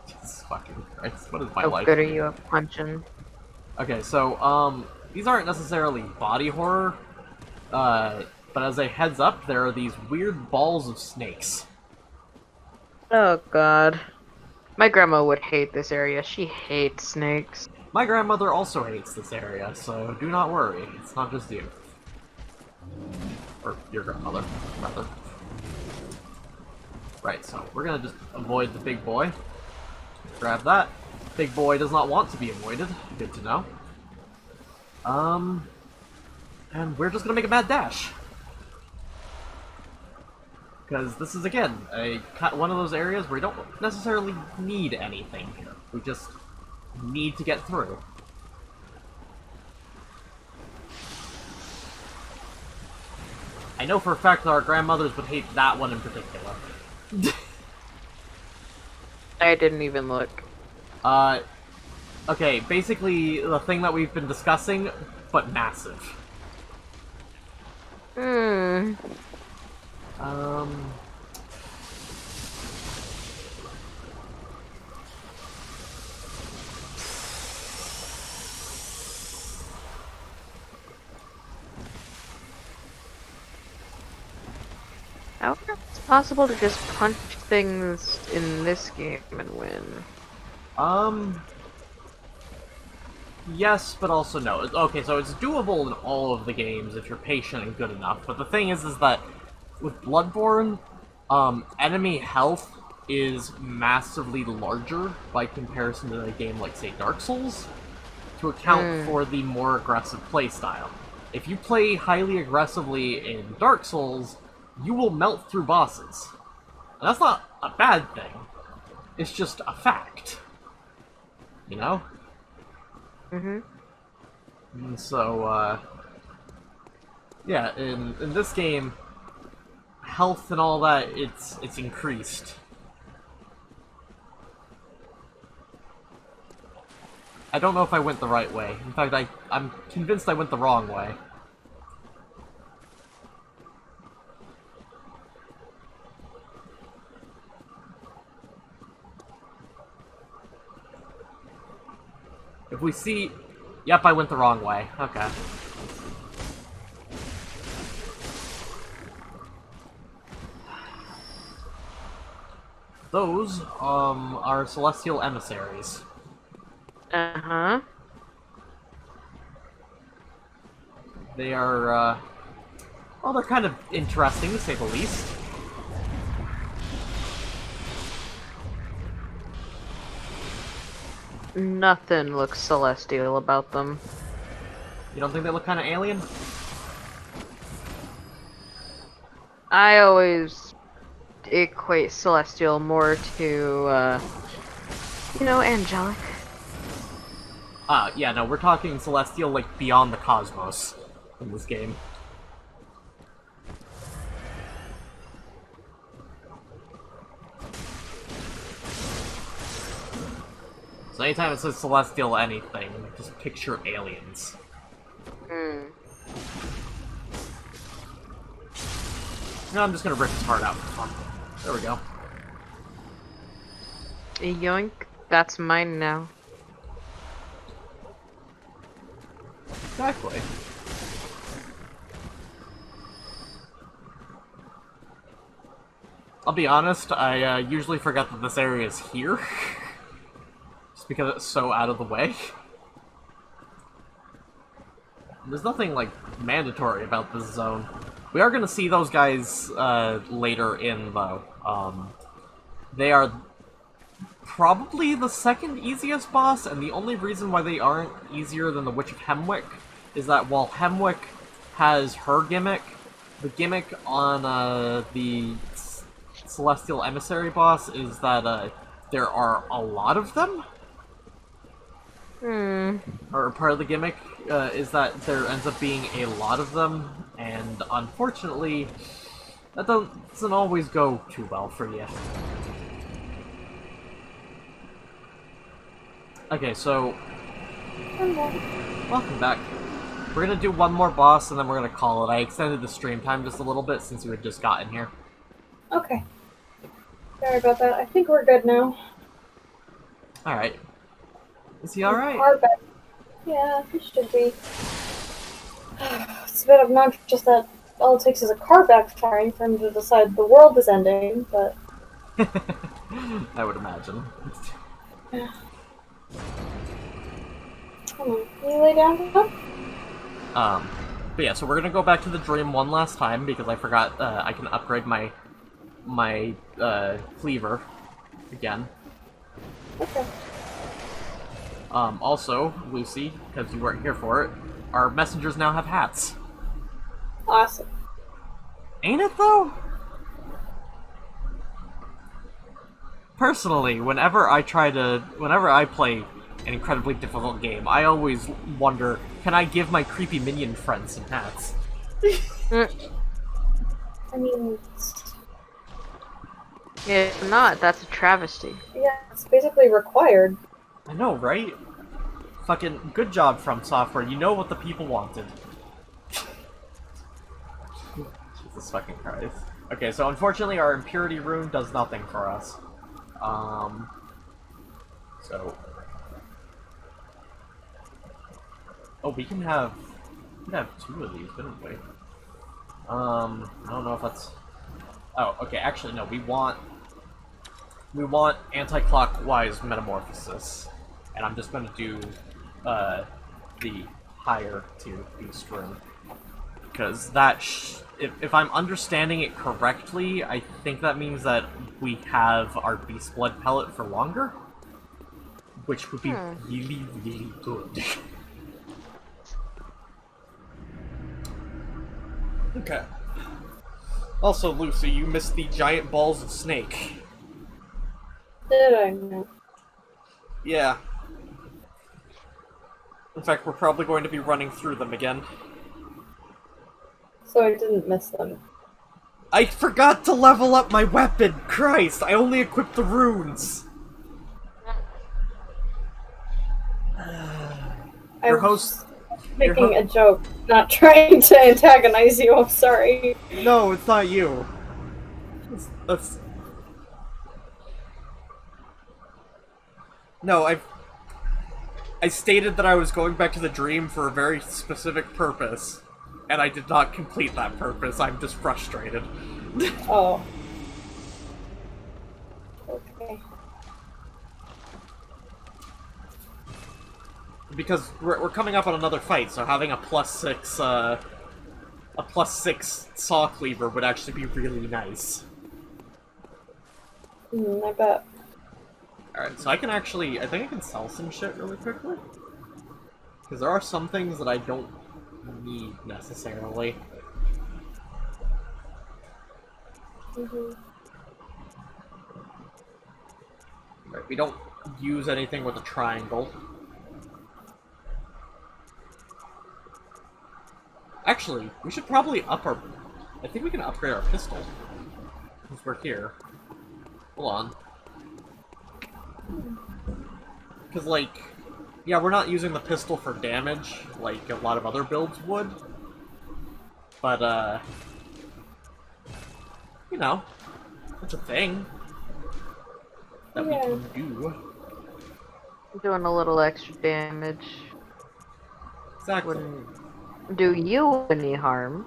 Jesus fucking Christ, what is my How life? good are you at punching? Okay, so, these aren't necessarily body horror, but as a heads up, there are these weird balls of snakes. Oh god. My grandma would hate this area. She hates snakes. My grandmother also hates this area, so do not worry, it's not just you. Or your grandmother, rather. Right, so we're gonna just avoid the big boy. Grab that. Big boy does not want to be avoided. Good to know. And we're just gonna make a mad dash. Because this is, again, one of those areas where we don't necessarily need anything here. We just need to get through. I know for a fact that our grandmothers would hate that one in particular. I didn't even look. Okay, basically the thing that we've been discussing, but massive. Hmm. I wonder if it's possible to just punch things in this game and win. Yes, but also no. Okay, so it's doable in all of the games if you're patient and good enough, but the thing is that with Bloodborne, enemy health is massively larger by comparison to a game like, say, Dark Souls, to account for the more aggressive playstyle. If you play highly aggressively in Dark Souls, you will melt through bosses. And that's not a bad thing. It's just a fact. You know? Mm-hmm. And so, yeah, in this game, health and all that, it's increased. I don't know if I went the right way. In fact, I'm convinced I went the wrong way. If we see... Yep, I went the wrong way. Okay. Those, are celestial emissaries. Uh-huh. They are, well, they're kind of interesting, to say the least. Nothing looks celestial about them. You don't think they look kind of alien? I always equate celestial more to, you know, angelic. Yeah, no, we're talking celestial, like, beyond the cosmos in this game. So anytime it says celestial anything, just picture aliens. Hmm. No, I'm just gonna rip his heart out for fun. There we go. Yoink. That's mine now. Exactly. I'll be honest, I usually forget that this area is here. Just because it's so out of the way. There's nothing, like, mandatory about this zone. We are gonna see those guys, later in, though. They are probably the second easiest boss, and the only reason why they aren't easier than the Witch of Hamlet is that while Hamlet has her gimmick, the gimmick on the Celestial Emissary boss is that there are a lot of them. Or part of the gimmick is that there ends up being a lot of them, and unfortunately, that doesn't always go too well for you. Okay, so welcome back. We're gonna do one more boss, and then we're gonna call it. I extended the stream time just a little bit since you had just gotten here. Okay. Sorry about that. I think we're good now. Alright. Is he alright? Yeah, he should be. It's a bit obnoxious that all it takes is a car backfiring for him to decide the world is ending, but... I would imagine. Yeah. Come on, can you lay down now? But yeah, so we're gonna go back to the dream one last time, because I forgot I can upgrade my cleaver again. Okay. Also, Lucie, because you weren't here for it, our messengers now have hats. Awesome. Ain't it, though? Personally, whenever I play an incredibly difficult game, I always wonder, can I give my creepy minion friends some hats? I mean... Yeah, if not, that's a travesty. Yeah, it's basically required. I know, right? Fucking good job, From Software. You know what the people wanted. Jesus fucking Christ. Okay, so unfortunately our Impurity Rune does nothing for us. So... Oh, we can have two of these, couldn't we? I don't know if that's... Oh, okay, actually no, we want anti-clockwise metamorphosis. And I'm just gonna do the higher tier beast rune. Because that if I'm understanding it correctly, I think that means that we have our beast blood pellet for longer. Which would be really, really good. Okay. Also, Lucie, you missed the giant balls of snake. Did I know? Yeah. In fact, we're probably going to be running through them again. So I didn't miss them. I forgot to level up my weapon! Christ, I only equipped the runes! Your host... Making a joke, not trying to antagonize you, I'm sorry. No, it's not you. That's... No, I stated that I was going back to the dream for a very specific purpose, and I did not complete that purpose. I'm just frustrated. Oh. Okay. Because we're coming up on another fight, so having a +6 saw cleaver would actually be really nice. I bet. Alright, so I think I can sell some shit really quickly. Because there are some things that I don't need necessarily. Right, we don't use anything with a triangle. Actually, we should probably up our... I think we can upgrade our pistol. Since we're here. Hold on. Because, like... Yeah, we're not using the pistol for damage, like a lot of other builds would. But, you know, it's a thing that we can do. Doing a little extra damage. Exactly. Wouldn't do you any harm.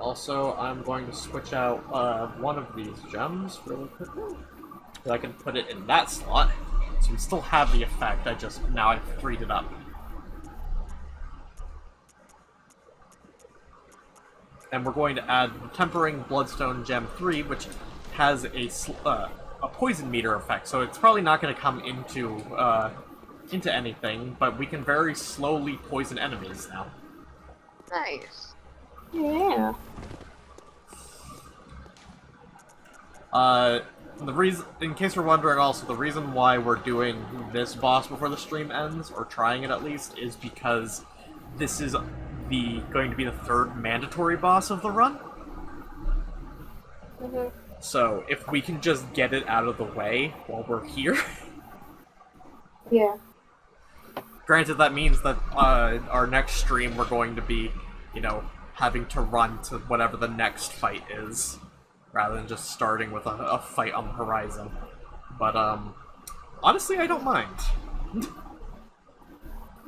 Also, I'm going to switch out one of these gems really quickly. So I can put it in that slot. So we still have the effect, now I've freed it up. and we're going to add Tempering Bloodstone Gem 3, which has a poison meter effect, so it's probably not going to come into anything, but we can very slowly poison enemies now. Nice. Yeah. The reason, in case you're wondering also, the reason why we're doing this boss before the stream ends, or trying it at least, is because this is going to be the third mandatory boss of the run. Mm-hmm. So, if we can just get it out of the way while we're here... Yeah. Granted, that means that our next stream we're going to be, having to run to whatever the next fight is, rather than just starting with a fight on the horizon. But, honestly, I don't mind.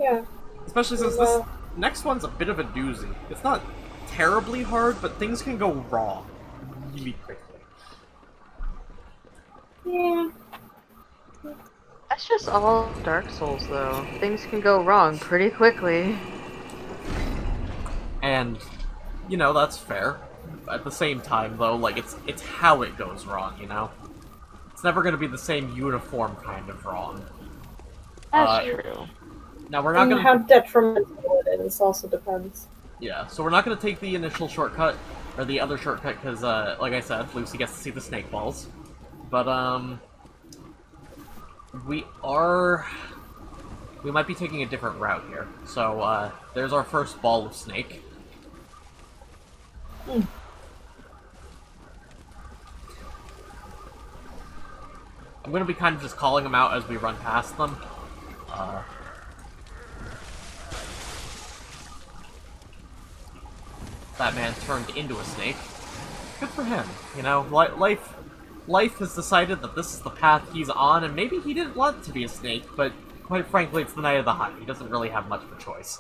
Yeah. Especially since this next one's a bit of a doozy. It's not terribly hard, but things can go wrong really quickly. Yeah. That's just all Dark Souls, though. Things can go wrong pretty quickly. And, that's fair. At the same time, though, like, it's how it goes wrong, It's never gonna be the same uniform kind of wrong. That's true. Now, we're not And gonna... how detrimental it is also depends. Yeah, so we're not gonna take the initial shortcut, or the other shortcut, because, like I said, Lucie gets to see the snake balls. But, we might be taking a different route here. So, there's our first ball of snake. Mm. I'm gonna be kind of just calling them out as we run past them. That man turned into a snake. Good for him, Life has decided that this is the path he's on, and maybe he didn't want to be a snake, but quite frankly, it's the night of the hunt. He doesn't really have much of a choice.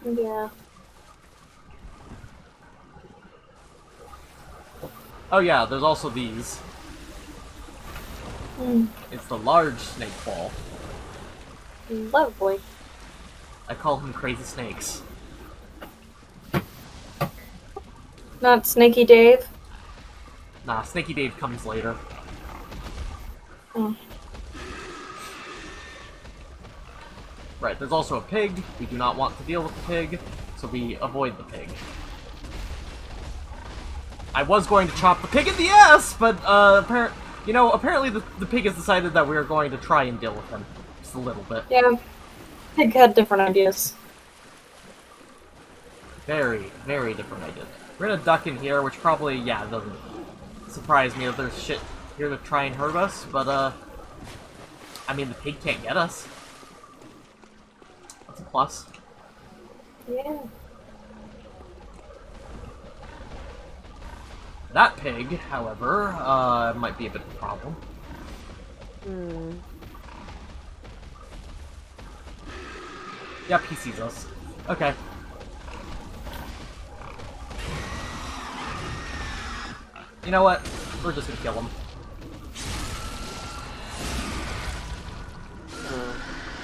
Yeah. Oh yeah, there's also these. Mm. It's the large snake ball. Lovely. I call them crazy snakes. Not Snaky Dave. Nah, Snaky Dave comes later. Oh. Right, there's also a pig. We do not want to deal with the pig, so we avoid the pig. I was going to chop the pig in the ass, but apparently the pig has decided that we are going to try and deal with him just a little bit. Yeah. Pig had different ideas. Very, very different ideas. We're gonna duck in here, which probably, doesn't surprise me that there's shit here to try and hurt us, but, I mean, the pig can't get us. That's a plus. Yeah. That pig, however, might be a bit of a problem. Hmm. Yep, he sees us. Okay. You know what? We're just gonna kill him.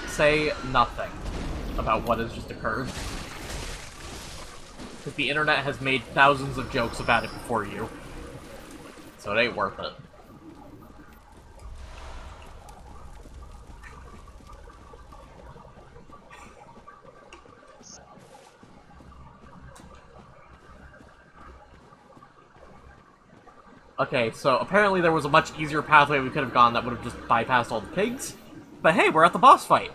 Say nothing about what has just occurred. Because the internet has made thousands of jokes about it before you. So it ain't worth it. Okay, so apparently there was a much easier pathway we could have gone that would have just bypassed all the pigs. But hey, we're at the boss fight!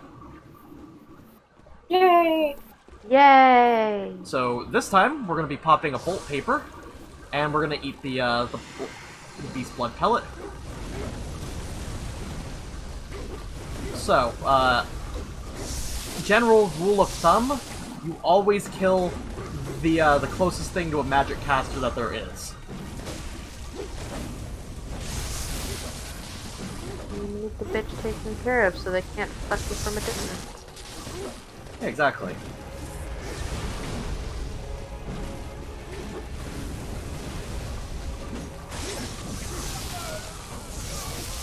Yay! Yay! So this time, we're going to be popping a bolt paper, and we're going to eat the beast blood pellet. So, general rule of thumb, you always kill the closest thing to a magic caster that there is. You need the bitch taken care of so they can't fuck you from a distance. Yeah, exactly.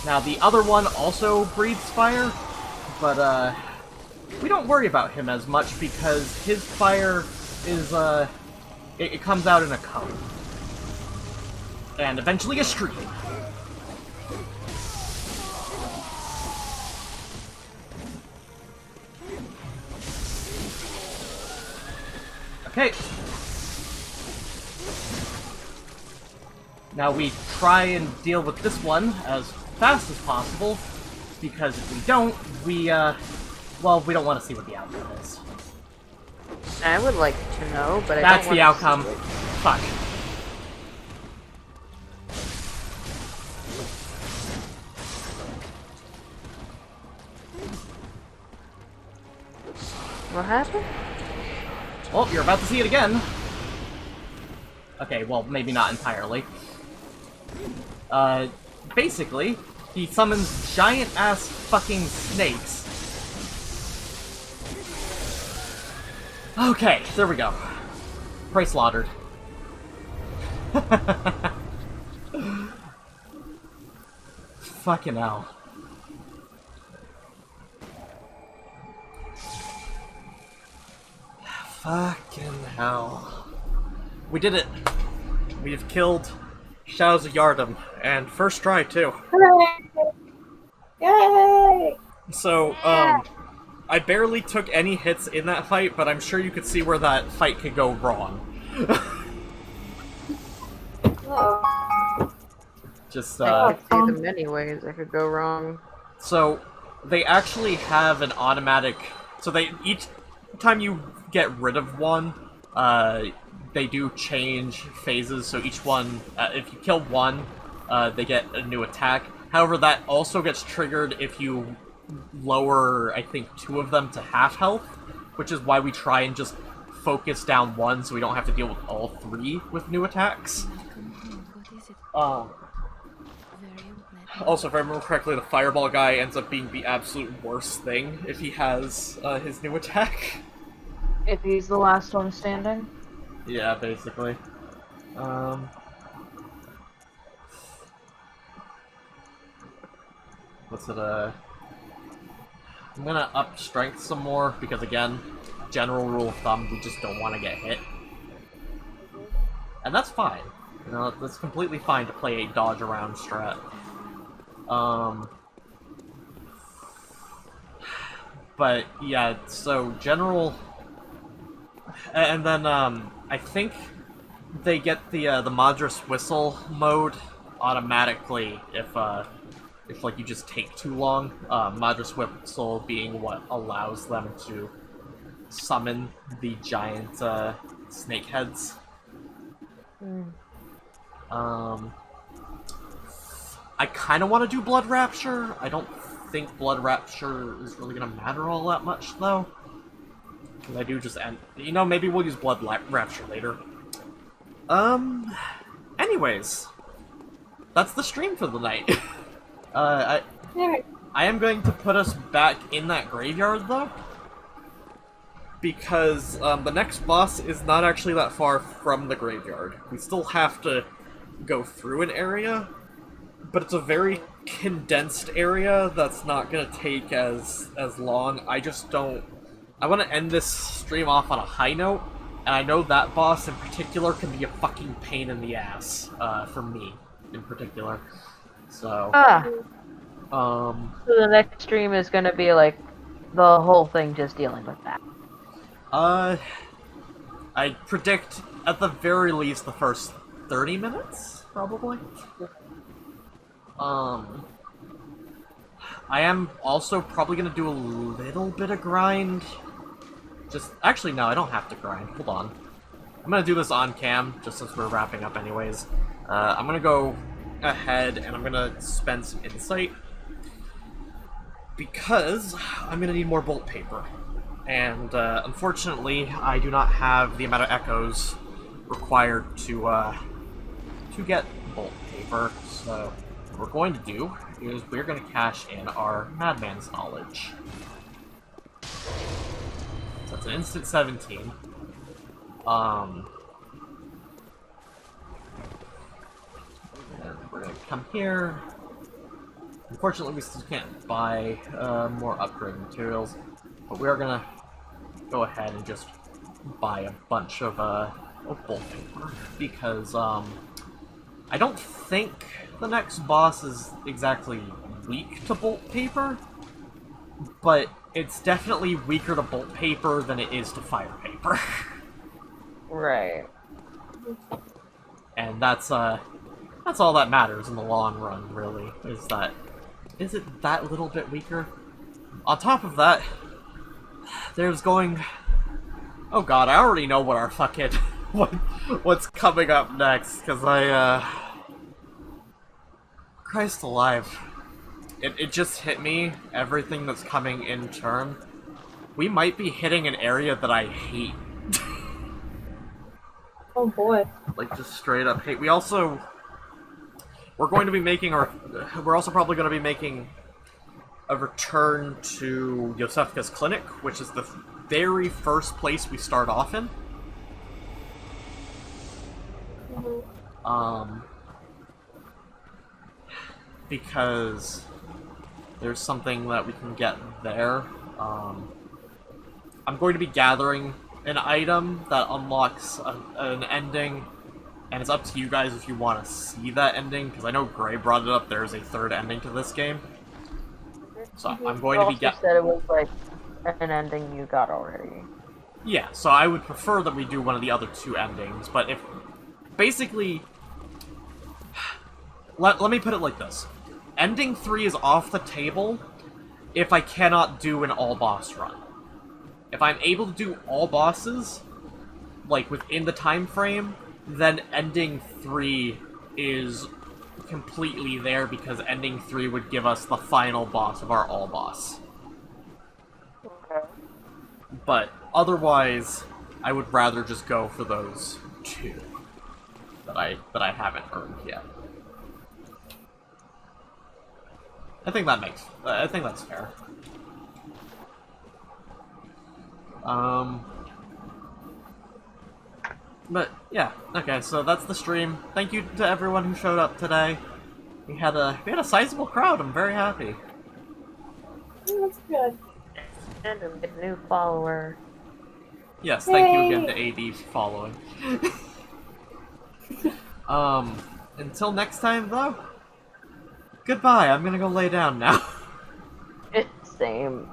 Now, the other one also breathes fire, but, we don't worry about him as much because his fire is, it comes out in a cone. And eventually a stream. Okay. Now we try and deal with this one as fast as possible, because if we don't, well, we don't want to see what the outcome is. I would like to know, but That's I don't the want to outcome. see it. Fuck. What happened? Well, you're about to see it again. Okay, well, maybe not entirely. Basically, he summons giant-ass fucking snakes. Okay, there we go. Prey slaughtered. Fucking hell. Fucking hell. We did it. We have killed Shadows of Yardom, and first try too. Hooray! Yay! So, I barely took any hits in that fight, but I'm sure you could see where that fight could go wrong. Oh. Just, I could see the many ways I could go wrong. So, they actually have an automatic... So each time you get rid of one, they do change phases, so each one, if you kill one, they get a new attack. However, that also gets triggered if you lower, I think, 2 of them to half health, which is why we try and just focus down one so we don't have to deal with all 3 with new attacks. What is it? Also, if I remember correctly, the Fireball guy ends up being the absolute worst thing if he has his new attack. If he's the last one standing. Yeah, basically. What's it, I'm gonna up strength some more, because again, general rule of thumb, we just don't want to get hit. And that's fine. You know, that's completely fine to play a dodge around strat. But, yeah, so, general... And then, I think they get the Madras Whistle mode automatically if like, you just take too long. Madras Whistle being what allows them to summon the giant, snake heads. I kind of want to do Blood Rapture. I don't think Blood Rapture is really going to matter all that much, though. I do just end... You know, maybe we'll use Blood Rapture later. Anyways. That's the stream for the night. I am going to put us back in that graveyard, though. Because, the next boss is not actually that far from the graveyard. We still have to go through an area, but it's a very condensed area that's not gonna take as long. I just don't... I want to end this stream off on a high note, and I know that boss in particular can be a fucking pain in the ass, for me, in particular. So, So the next stream is gonna be like the whole thing just dealing with that. I predict at the very least the first 30 minutes, probably. I am also probably gonna do a little bit of grind. Actually, no, I don't have to grind. Hold on. I'm gonna do this on cam, just since we're wrapping up anyways. I'm gonna go ahead and I'm gonna spend some insight. Because I'm gonna need more bolt paper. And, unfortunately, I do not have the amount of echoes required to get bolt paper. So, what we're going to do is we're going to cash in our Madman's Knowledge. So it's an instant 17. And we're going to come here. Unfortunately, we still can't buy more upgrade materials, but we are going to go ahead and just buy a bunch of bolt paper because I don't think the next boss is exactly weak to bolt paper, but it's definitely weaker to bolt paper than it is to fire paper. Right. And that's all that matters in the long run, really, is it that little bit weaker? On top of that, there's going... Oh god, I already know what our fucking... what's coming up next, because Christ alive. It just hit me, everything that's coming in turn. We might be hitting an area that I hate. Oh boy. Like, just straight up hate. We're also probably going to be making a return to Yosefka's clinic, which is the very first place we start off in. Because there's something that we can get there. I'm going to be gathering an item that unlocks an ending, and it's up to you guys if you want to see that ending, because I know Gray brought it up, there's a third ending to this game. So I'm going to be You said it was like an ending you got already. Yeah, so I would prefer that we do one of the other two endings, but if... Basically... Let me put it like this. Ending 3 is off the table if I cannot do an all-boss run. If I'm able to do all bosses, like, within the time frame, then Ending 3 is completely there, because Ending 3 would give us the final boss of our all-boss. Okay. But otherwise, I would rather just go for those two that I haven't earned yet. I think that's fair. But yeah, okay, so that's the stream. Thank you to everyone who showed up today. We had a sizable crowd. I'm very happy. That's good. And a new follower. Yes, thank you again to AD for following. Until next time though. Goodbye. I'm gonna go lay down now. Same.